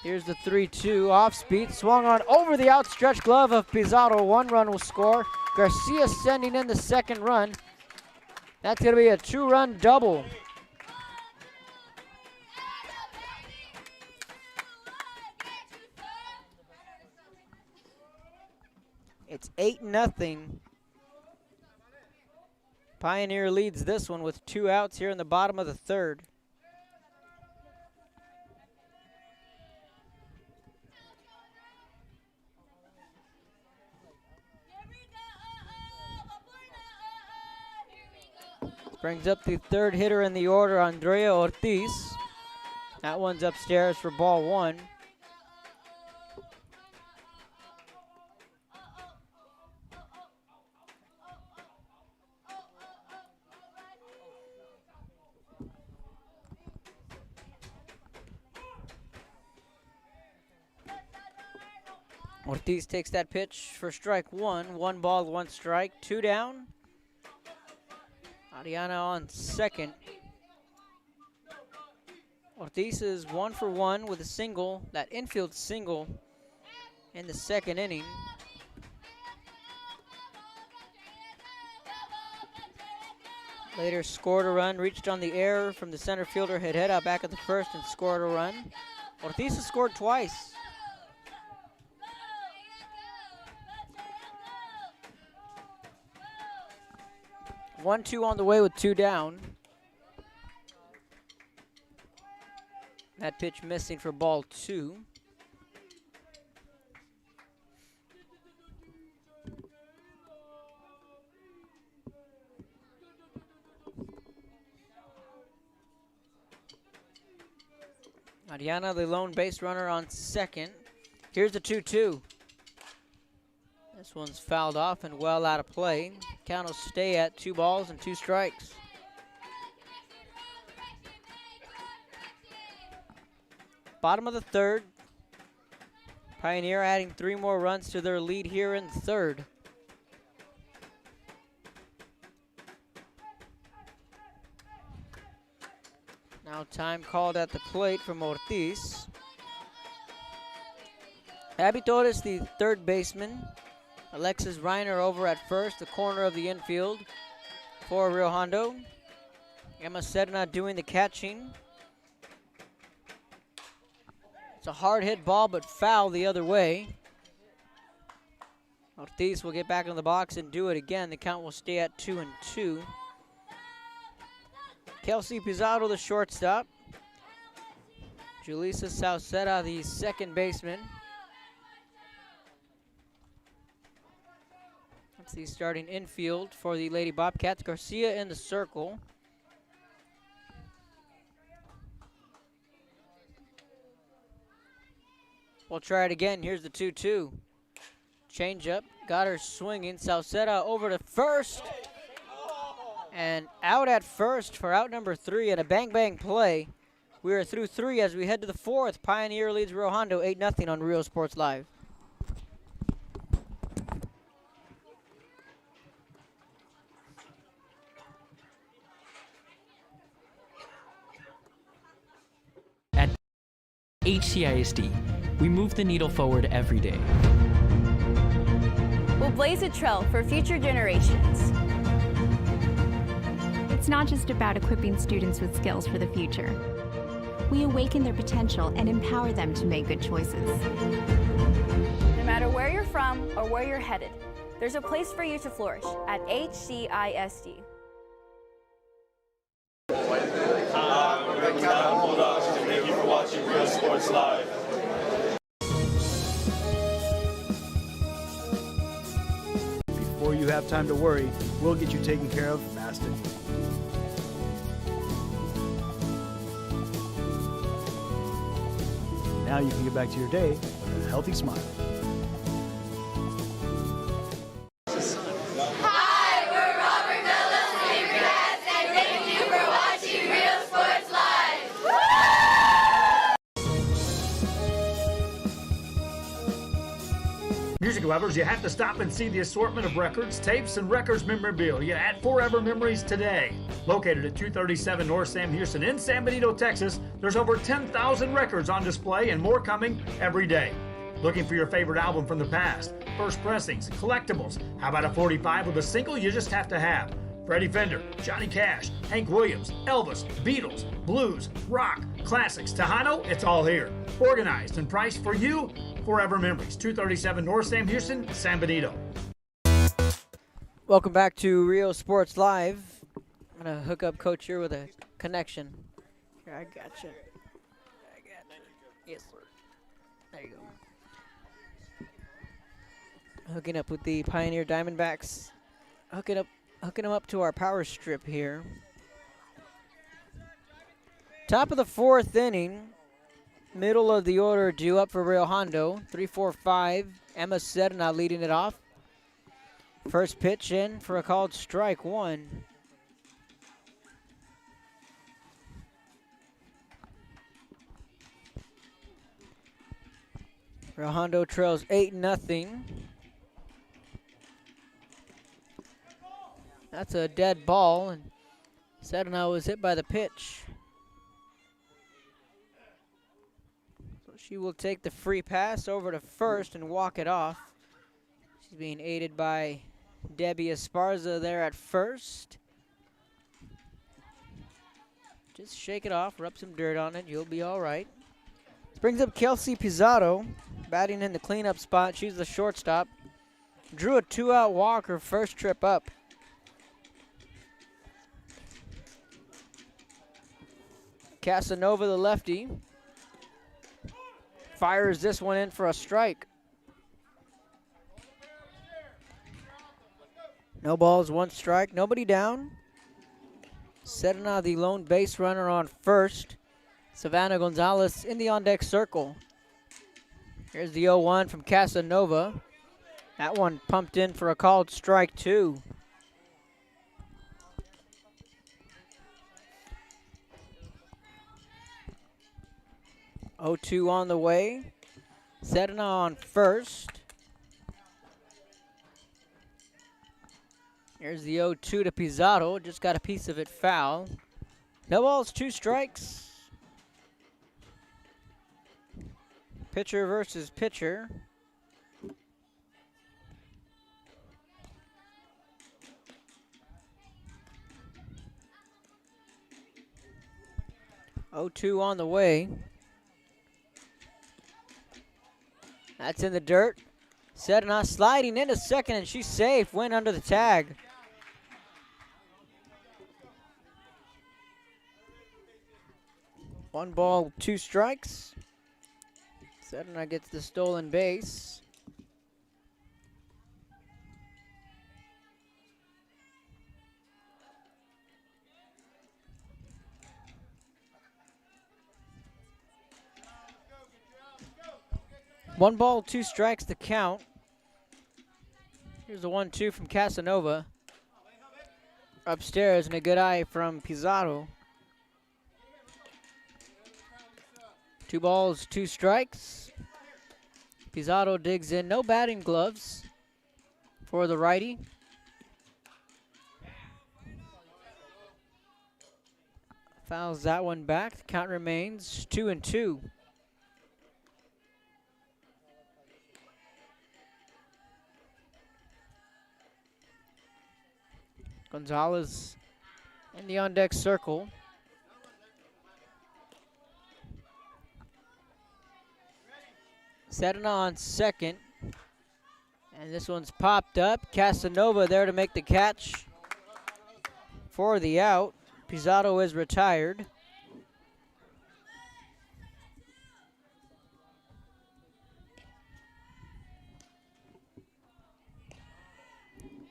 Here's the 3-2 off speed, swung on over the outstretched glove of Pizarro. 1 run will score. Garcia sending in the 2nd run. That's going to be a 2-run double. It's 8-0. Pioneer leads this one with 2 outs here in the bottom of the 3rd. Brings up the 3rd hitter in the order, Andrea Ortiz. That one's upstairs for ball 1. Ortiz takes that pitch for strike 1. 1 ball, 1 strike, 2 down. Ariana on second. Ortiz is 1 for 1 with a single, that infield single in the 2nd inning. Later scored a run, reached on the air from the center fielder, hit head out back at the 1st and scored a run. Ortiz has scored twice. 1-2 on the way with 2 down. That pitch missing for ball 2. Ariana, the lone base runner on second. Here's the 2-2. This one's fouled off and well out of play. Count will stay at 2 balls and 2 strikes. Bottom of the 3rd. Pioneer adding 3 more runs to their lead here in the 3rd. Now time called at the plate from Ortiz. Abby Torres, the 3rd baseman. Alexis Reiner over at first, the corner of the infield for Rio Hondo. Emma Sedna doing the catching. It's a hard hit ball, but foul the other way. Ortiz will get back in the box and do it again. The count will stay at 2-2. Kelsey Pizarro, the shortstop. Julissa Sauceda, the 2nd baseman. That's the starting infield for the Lady Bobcats. Garcia in the circle. We'll try it again. Here's the 2-2. Change up. Got her swinging. Sauceda over to first. And out at first for out number 3 and a bang-bang play We are through 3 as we head to the 4th. Pioneer leads Rio Hondo 8-0 on Rio Sports Live. At HCISD, we move the needle forward every day. We'll blaze a trail for future generations. It's not just about equipping students with skills for the future. We awaken their potential and empower them to make good choices. No matter where you're from or where you're headed, there's a place for you to flourish at HCISD. Thank you for watching Real Sports Live. Before you have time to worry, we'll get you taken care of fast and easy. Now you can get back to your day with a healthy smile. Hi, we're Robert Mello, Patriots, and thank you for watching Real Sports Live. Music lovers, you have to stop and see the assortment of records, tapes, and records memorabilia at Forever Memories today. Located at 237 North Sam Houston in San Benito, Texas, there's over 10,000 records on display and more coming every day. Looking for your favorite album from the past, first pressings, collectibles? How about a 45 with a single you just have to have? Freddie Fender, Johnny Cash, Hank Williams, Elvis, Beatles, blues, rock, classics, Tejano, it's all here. Organized and priced for you. Forever Memories, 237 North Sam Houston, San Benito. Welcome back to Rio Sports Live. I'm going to hook up Coach here with a connection. Here, I got you. Yes, sir. There you go. Hooking up with the Pioneer Diamondbacks. Hooking them up to our power strip here. Top of the 4th inning. Middle of the order due up for Rio Hondo. 3-4-5. Emma Sedna leading it off. First pitch in for a called strike 1. Rio Hondo trails 8-0. That's a dead ball, and Sedna was hit by the pitch. So she will take the free pass over to first and walk it off. She's being aided by Debbie Esparza there at first. Just shake it off, rub some dirt on it, you'll be all right. This brings up Kelsey Pizarro, batting in the cleanup spot. She's the shortstop. Drew a 2-out walk her first trip up. Casanova, the lefty, fires this one in for a strike. No balls, 1 strike, nobody down. Sedna, the lone base runner on first. Savannah Gonzalez in the on-deck circle. Here's the 0-1 from Casanova. That one pumped in for a called strike 2. Oh-2 on the way. Sedna on first. Here's the 0-2 to Pizarro. Just got a piece of it foul. No balls, 2 strikes. Pitcher versus pitcher. Oh-2 on the way. That's in the dirt. Sedna sliding into second, and she's safe. Went under the tag. One ball, 2 strikes. Sedna gets the stolen base. One ball, 2 strikes to count. Here's the 1-2 from Casanova. Upstairs, and a good eye from Pizarro. 2 balls, 2 strikes. Pizarro digs in. No batting gloves for the righty. Fouls that one back. The count remains 2-2. Gonzalez in the on-deck circle. Sedina on second. And this one's popped up. Casanova there to make the catch for the out. Pizarro is retired.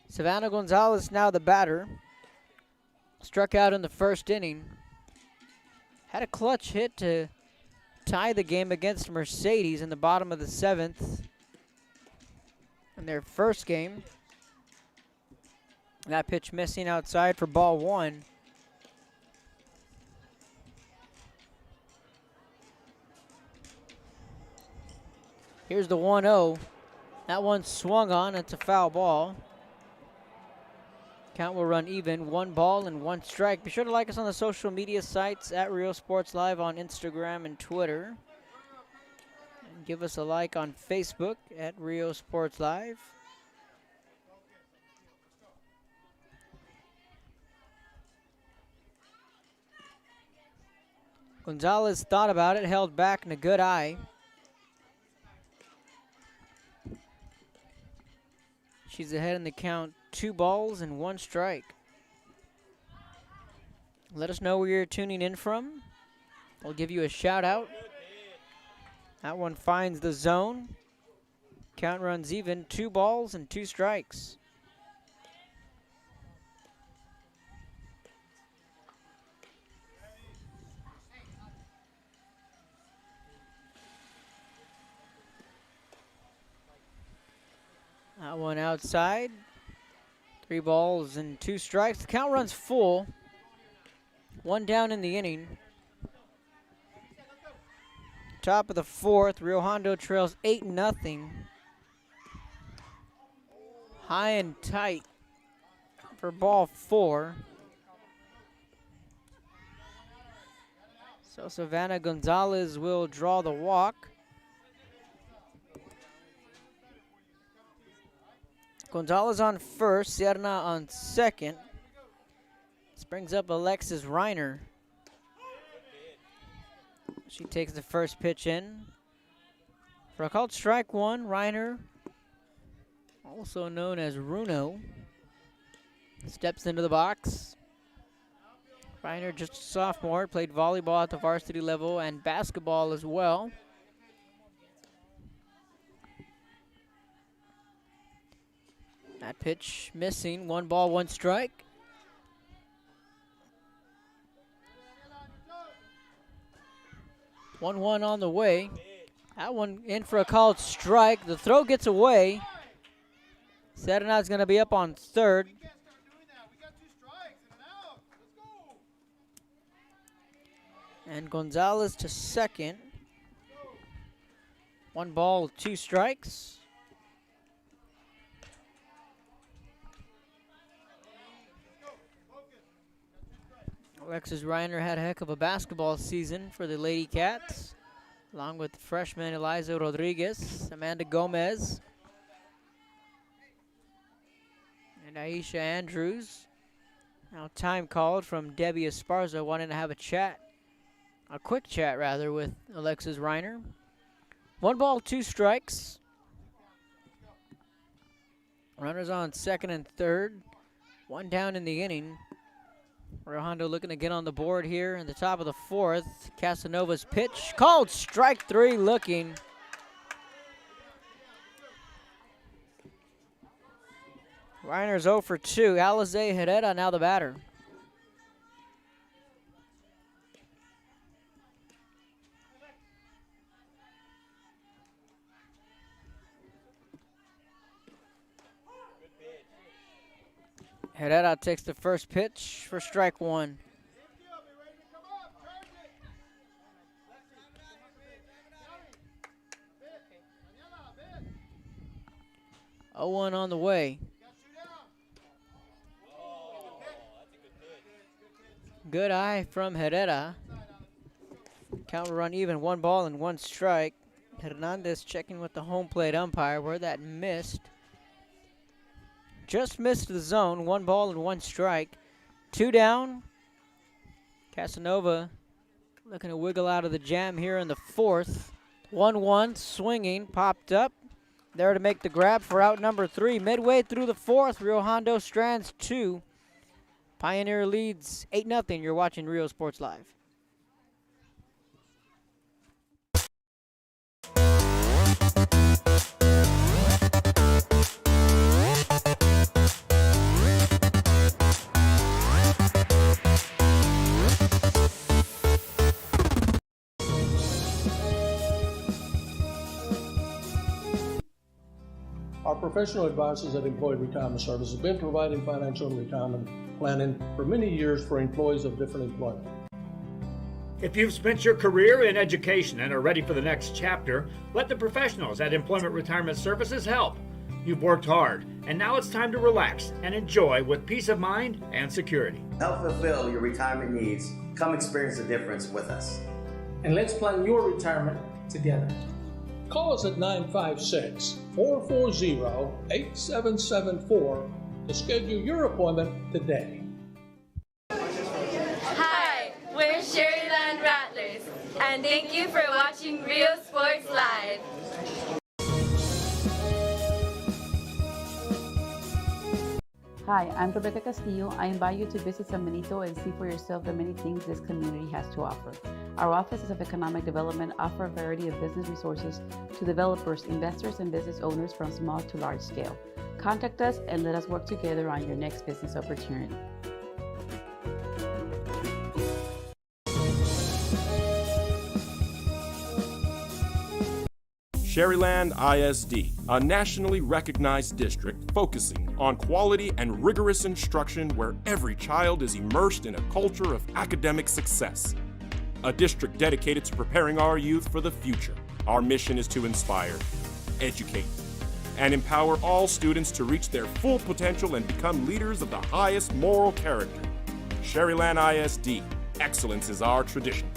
Savannah Gonzalez now the batter. Struck out in the first inning. Had a clutch hit to tie the game against Mercedes in the bottom of the 7th in their first game. That pitch missing outside for ball 1. Here's the 1-0. That one swung on. It's a foul ball. Count will run even. 1 ball and 1 strike. Be sure to like us on the social media sites at Real Sports Live on Instagram and Twitter. And give us a like on Facebook at Real Sports Live. Gonzalez thought about it, held back in a good eye. She's ahead in the count. 2 balls and 1 strike. Let us know where you're tuning in from. We'll give you a shout out. That one finds the zone. Count runs even. 2 balls and 2 strikes. That one outside. 3 balls and 2 strikes. The count runs full. 1 down in the inning. Top of the 4th, Rio Hondo trails 8-0. High and tight for ball 4. So Savannah Gonzalez will draw the walk. Gonzalez on first, Serna on second. This brings up Alexis Reiner. She takes the first pitch in. For a called strike 1, Reiner, also known as Runo, steps into the box. Reiner, just a sophomore, played volleyball at the varsity level and basketball as well. That pitch missing. 1 ball, 1 strike. One on the way. That one in for a called strike. The throw gets away. Serena's going to be up on third. And Gonzalez to second. 1 ball, 2 strikes. Alexis Reiner had a heck of a basketball season for the Lady Cats, along with freshman Eliza Rodriguez, Amanda Gomez, and Aisha Andrews. Now time called from Debbie Esparza wanting to have a quick chat rather, with Alexis Reiner. 1 ball, 2 strikes. Runners on second and third. 1 down in the inning. Hondo looking to get on the board here in the top of the 4th. Casanova's pitch called strike 3 looking. Reiner's 0 for 2. Alize Herrera now the batter. Herrera takes the first pitch for strike 1. 0-1 on the way. Good eye from Herrera. Count will run even, 1 ball and 1 strike. Hernandez checking with the home plate umpire where that missed. Just missed the zone, 1 ball and 1 strike. 2 down. Casanova looking to wiggle out of the jam here in the 4th. 1-1, swinging, popped up. There to make the grab for out number 3. Midway through the 4th, Rio Hondo strands 2. Pioneer leads 8-0. You're watching Rio Sports Live. Our professional advisors at Employee Retirement Services have been providing financial and retirement planning for many years for employees of different employment. If you've spent your career in education and are ready for the next chapter, let the professionals at Employment Retirement Services help. You've worked hard, and now it's time to relax and enjoy with peace of mind and security. Help fulfill your retirement needs. Come experience the difference with us. And let's plan your retirement together. Call us at 956-440-8774 to schedule your appointment today. Hi, we're Sherryland Rattlers, and thank you for watching Rio Sports Live. Hi, I'm Rebecca Castillo. I invite you to visit San Benito and see for yourself the many things this community has to offer. Our offices of economic development offer a variety of business resources to developers, investors, and business owners from small to large scale. Contact us and let us work together on your next business opportunity. Sherryland ISD, a nationally recognized district focusing on quality and rigorous instruction where every child is immersed in a culture of academic success. A district dedicated to preparing our youth for the future. Our mission is to inspire, educate, and empower all students to reach their full potential and become leaders of the highest moral character. Sherryland ISD, excellence is our tradition.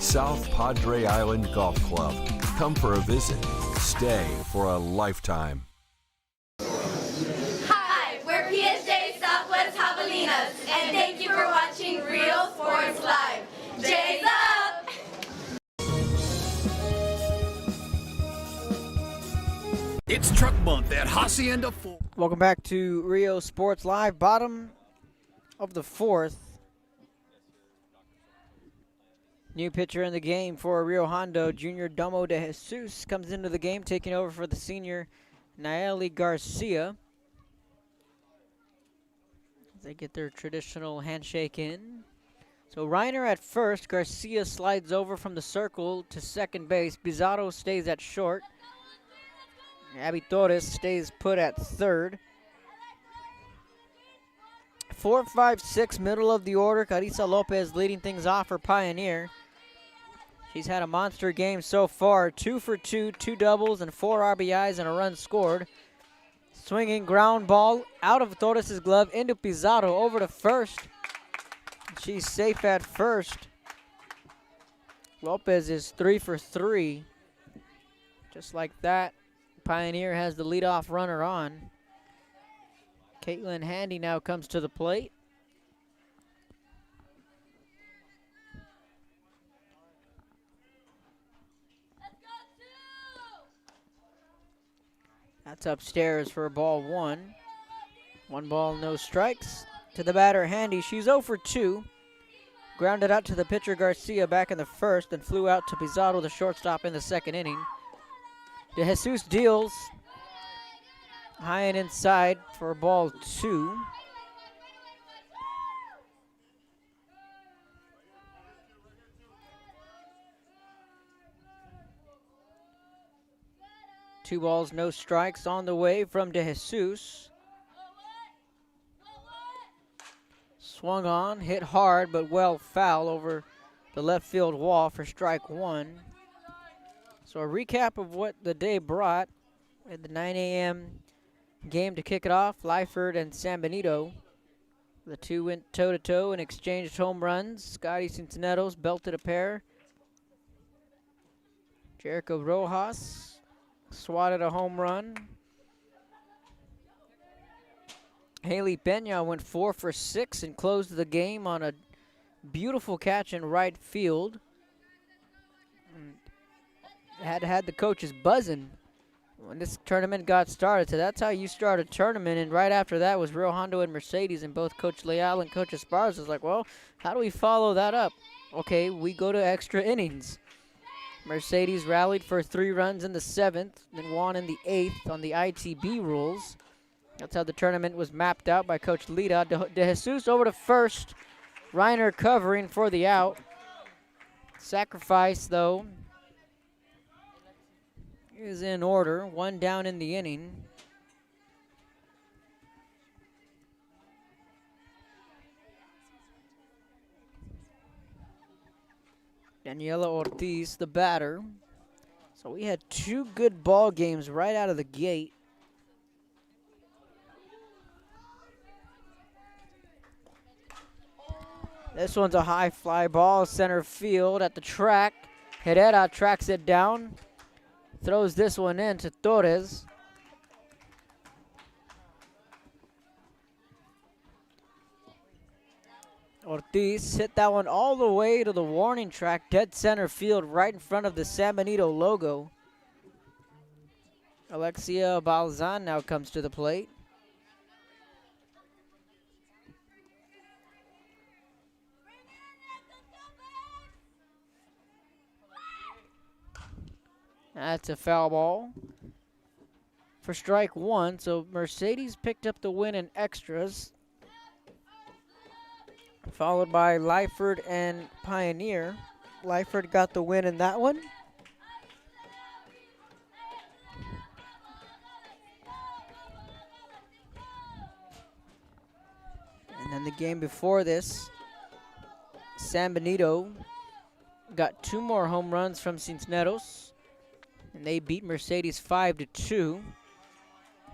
South Padre Island Golf Club. Come for a visit. Stay for a lifetime. Hi, we're PSJ Southwest Javelinas, and thank you for watching Rio Sports Live. J's up! It's Truck Month at Hacienda Ford. Welcome back to Rio Sports Live. Bottom of the 4th. New pitcher in the game for Rio Hondo, Junior Domo de Jesus, comes into the game, taking over for the senior Naeli Garcia. They get their traditional handshake in. So Reiner at first, Garcia slides over from the circle to second base. Pizarro stays at short. Abby Torres stays put at third. 4, 5, 6, middle of the order. Carissa Lopez leading things off for Pioneer. She's had a monster game so far. 2 for 2, 2 doubles, and 4 RBIs and a run scored. Swinging ground ball out of Torres' glove into Pizarro over to first. She's safe at first. Lopez is 3 for 3. Just like that, Pioneer has the leadoff runner on. Caitlin Handy now comes to the plate. That's upstairs for ball 1. 1 ball, no strikes. To the batter, Handy. She's 0 for 2. Grounded out to the pitcher, Garcia, back in the first, and flew out to Pizarro, the shortstop, in the second inning. De Jesus deals. High and inside for ball 2. Two balls, no strikes on the way from De Jesus. Swung on, hit hard, but well foul over the left field wall for strike 1. So a recap of what the day brought at the 9 a.m. game to kick it off. Lyford and San Benito. The two went toe-to-toe and exchanged home runs. Scotty Cincinnatus belted a pair. Jericho Rojas swatted a home run. Haley Pena went 4 for 6 and closed the game on a beautiful catch in right field. Had the coaches buzzing when this tournament got started. So that's how you start a tournament. And right after that was Real Hondo and Mercedes, and both Coach Leal and Coach Esparza was like, well, how do we follow that up? Okay, we go to extra innings. Mercedes rallied for 3 runs in the 7th, then won in the 8th on the ITB rules. That's how the tournament was mapped out by Coach Lita. De Jesus over to first. Reiner covering for the out. Sacrifice, though, is in order. 1 down in the inning. Daniela Ortiz, the batter. So we had 2 good ball games right out of the gate. This one's a high fly ball, center field at the track. Herrera tracks it down. Throws this one in to Torres. Ortiz hit that one all the way to the warning track, dead center field, right in front of the San Benito logo. Alexia Balzan now comes to the plate. That's a foul ball for strike 1. So Mercedes picked up the win in extras, followed by Lyford and Pioneer. Lyford got the win in that one. And then the game before this, San Benito got 2 more home runs from Cincinnatus, and they beat Mercedes 5-2.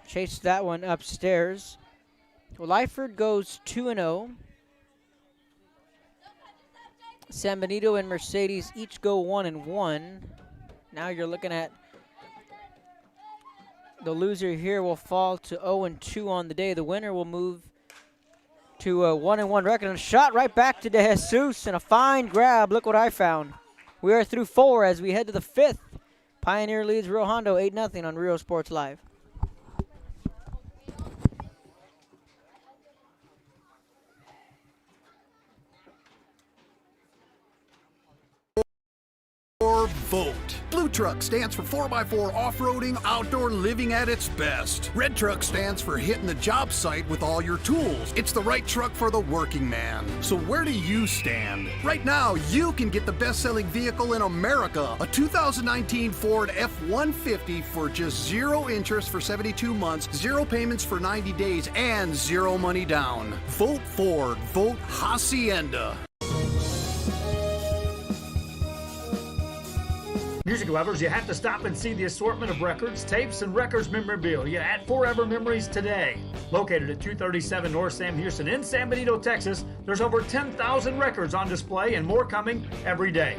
Chased that one upstairs. Well, Lyford goes 2-0. San Benito and Mercedes each go 1-1. Now you're looking at the loser here will fall to 0-2 on the day. The winner will move to a 1-1 record. And a shot right back to De Jesus and a fine grab. Look what I found. We are through 4 as we head to the 5th. Pioneer leads Rio Hondo 8-0 on Rio Sports Live. Vote. Blue Truck stands for 4x4 off-roading, outdoor living at its best. Red Truck stands for hitting the job site with all your tools. It's the right truck for the working man. So where do you stand? Right now, you can get the best-selling vehicle in America, a 2019 Ford F-150 for just 0 interest for 72 months, 0 payments for 90 days, and 0 money down. Vote Ford. Vote Hacienda. Music lovers, you have to stop and see the assortment of records, tapes, and records memorabilia at Forever Memories today. Located at 237 North Sam Houston in San Benito, Texas, there's over 10,000 records on display and more coming every day.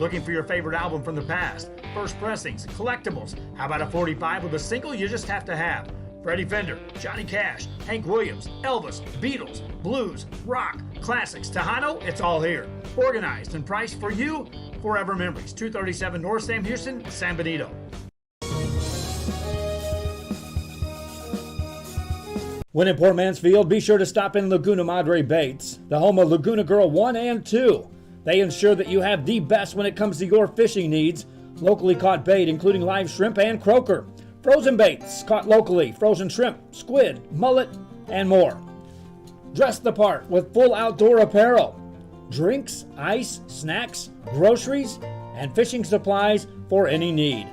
Looking for your favorite album from the past, first pressings, collectibles? How about a 45 with a single you just have to have? Freddie Fender, Johnny Cash, Hank Williams, Elvis, Beatles, blues, rock, classics, Tejano, it's all here. Organized and priced for you. Forever Memories, 237 North Sam Houston, San Benito. When in Port Mansfield, be sure to stop in Laguna Madre Baits, the home of Laguna Girl 1 and 2. They ensure that you have the best when it comes to your fishing needs. Locally caught bait, including live shrimp and croaker. Frozen baits caught locally, frozen shrimp, squid, mullet, and more. Dress the part with full outdoor apparel. Drinks, ice, snacks, groceries, and fishing supplies for any need.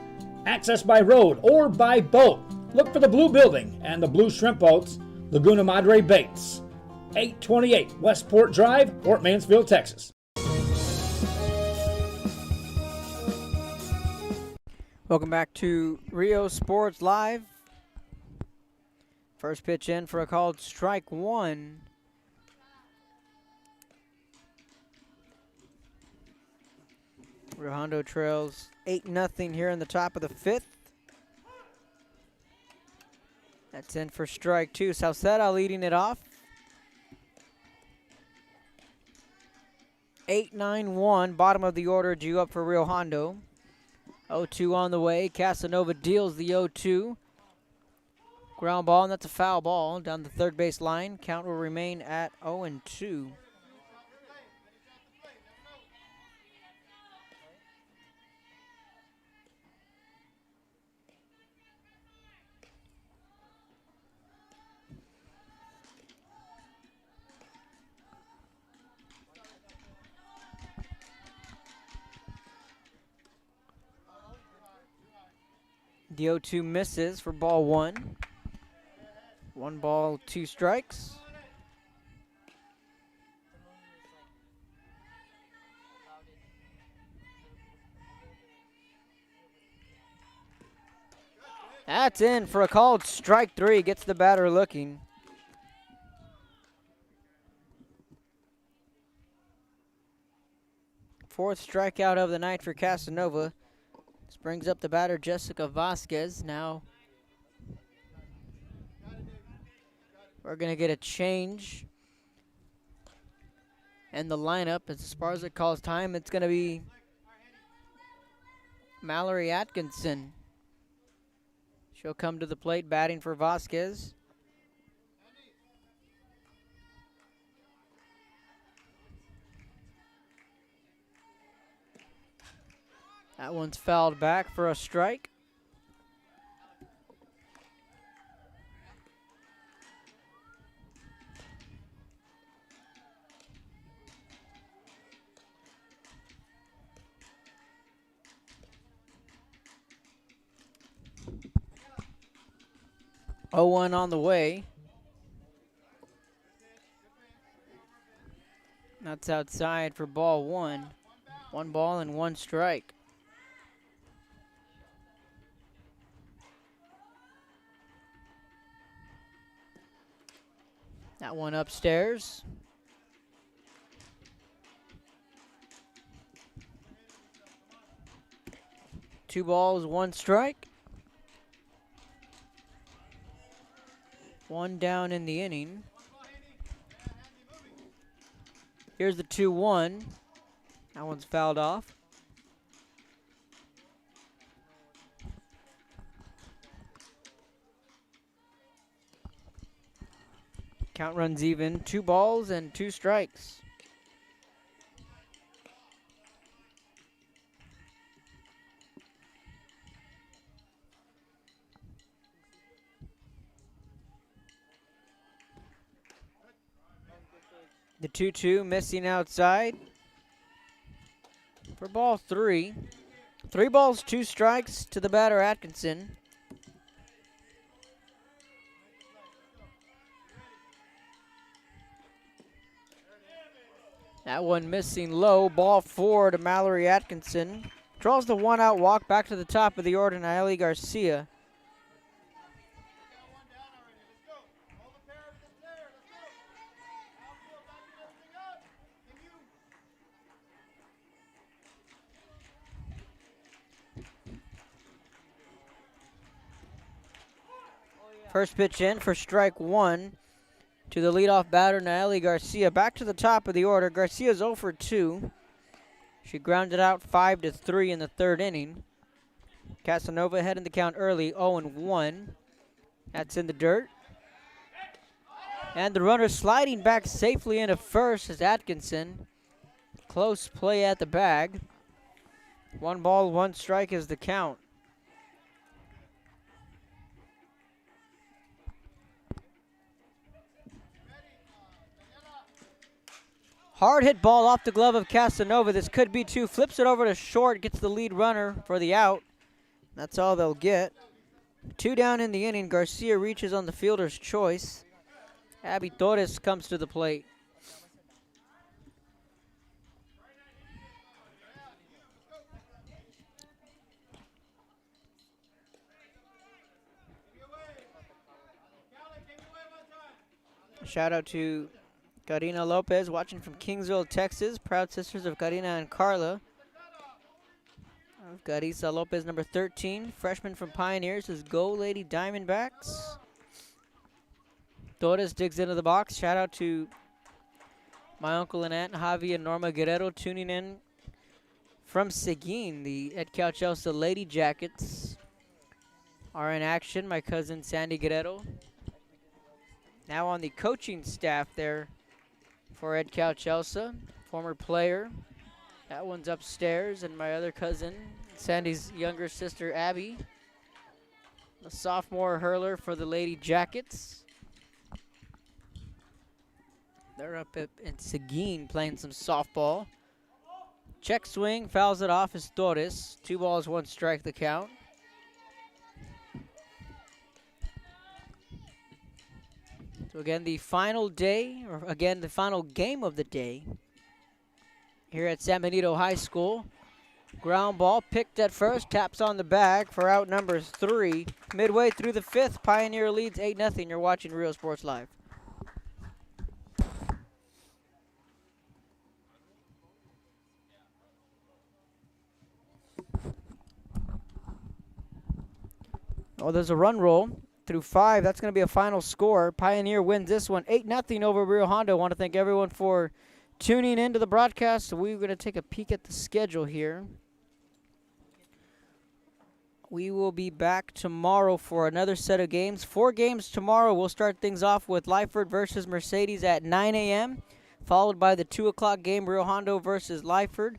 Access by road or by boat. Look for the blue building and the blue shrimp boats, Laguna Madre Baits. 828 Westport Drive, Fort Mansfield, Texas. Welcome back to Rio Sports Live. First pitch in for a called strike one. Rio Hondo trails 8-0 here in the top of the fifth. That's in for strike two. Salceda leading it off. 8-9-1, bottom of the order, due up for Rio Hondo. 0-2 on the way. Casanova deals the 0-2. Ground ball, and that's a foul ball down the third base line. Count will remain at 0-2. The 0-2 misses for ball one. 1 ball, 2 strikes. That's in for a called strike three. Gets the batter looking. Fourth strikeout of the night for Casanova. This brings up the batter, Jessica Vasquez. Now we're going to get a change in the lineup. As far as it calls time, it's going to be Mallory Atkinson. She'll come to the plate batting for Vasquez. That one's fouled back for a strike. Oh, 1 on the way. That's outside for ball one. 1 ball and 1 strike. That one upstairs. Two balls, 1 strike. 1 down in the inning. Here's the 2-1. That one's fouled off. Count runs even. 2 balls and 2 strikes. The 2-2 missing outside for ball 3. 3 balls, 2 strikes to the batter, Atkinson. That one missing low. Ball 4 to Mallory Atkinson. Draws the 1-out walk back to the top of the order, Nayeli Garcia. First pitch in for strike 1 to the leadoff batter, Nayeli Garcia. Back to the top of the order. Garcia's 0 for 2. She grounded out 5-3 in the third inning. Casanova ahead in the count early, 0-1. That's in the dirt. And the runner sliding back safely into first is Atkinson. Close play at the bag. 1 ball, 1 strike is the count. Hard hit ball off the glove of Casanova. This could be two. Flips it over to short, gets the lead runner for the out. That's all they'll get. 2 down in the inning. Garcia reaches on the fielder's choice. Abby Torres comes to the plate. Shout out to Karina Lopez watching from Kingsville, Texas. Proud sisters of Karina and Carla. Carissa Lopez, number 13, freshman from Pioneers, is Go Lady Diamondbacks. Torres digs into the box. Shout out to my uncle and aunt, Javi and Norma Guerrero, tuning in from Seguin. The Ed Cauchelsa Lady Jackets are in action. My cousin Sandy Guerrero, now on the coaching staff there for Ed Cauchelsa, former player. That one's upstairs, and my other cousin, Sandy's younger sister, Abby, the sophomore hurler for the Lady Jackets. They're up in Seguin playing some softball. Check swing, fouls it off is Torres. 2 balls, 1 strike the count. So again, the final day, or again, the final game of the day here at San Benito High School. Ground ball picked at first, taps on the bag for out number 3. Midway through the 5th, Pioneer leads 8-0. You're watching Real Sports Live. Oh, there's a run roll through 5. That's going to be a final score. Pioneer wins this one 8-0 over Rio Hondo. I want to thank everyone for tuning into the broadcast. So we're going to take a peek at the schedule here. We will be back tomorrow for another set of games. 4 games tomorrow. We'll start things off with Lyford versus Mercedes at 9 a.m., followed by the 2 o'clock game, Rio Hondo versus Lyford.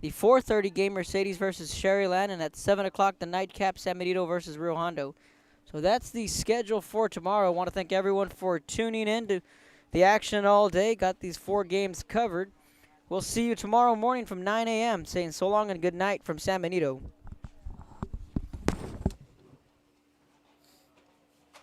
The 4:30 game, Mercedes versus Sherryland, and at 7 o'clock, the nightcap, San Benito versus Rio Hondo. So that's the schedule for tomorrow. I want to thank everyone for tuning in to the action all day. Got these 4 games covered. We'll see you tomorrow morning from 9 a.m. saying so long and good night from San Benito.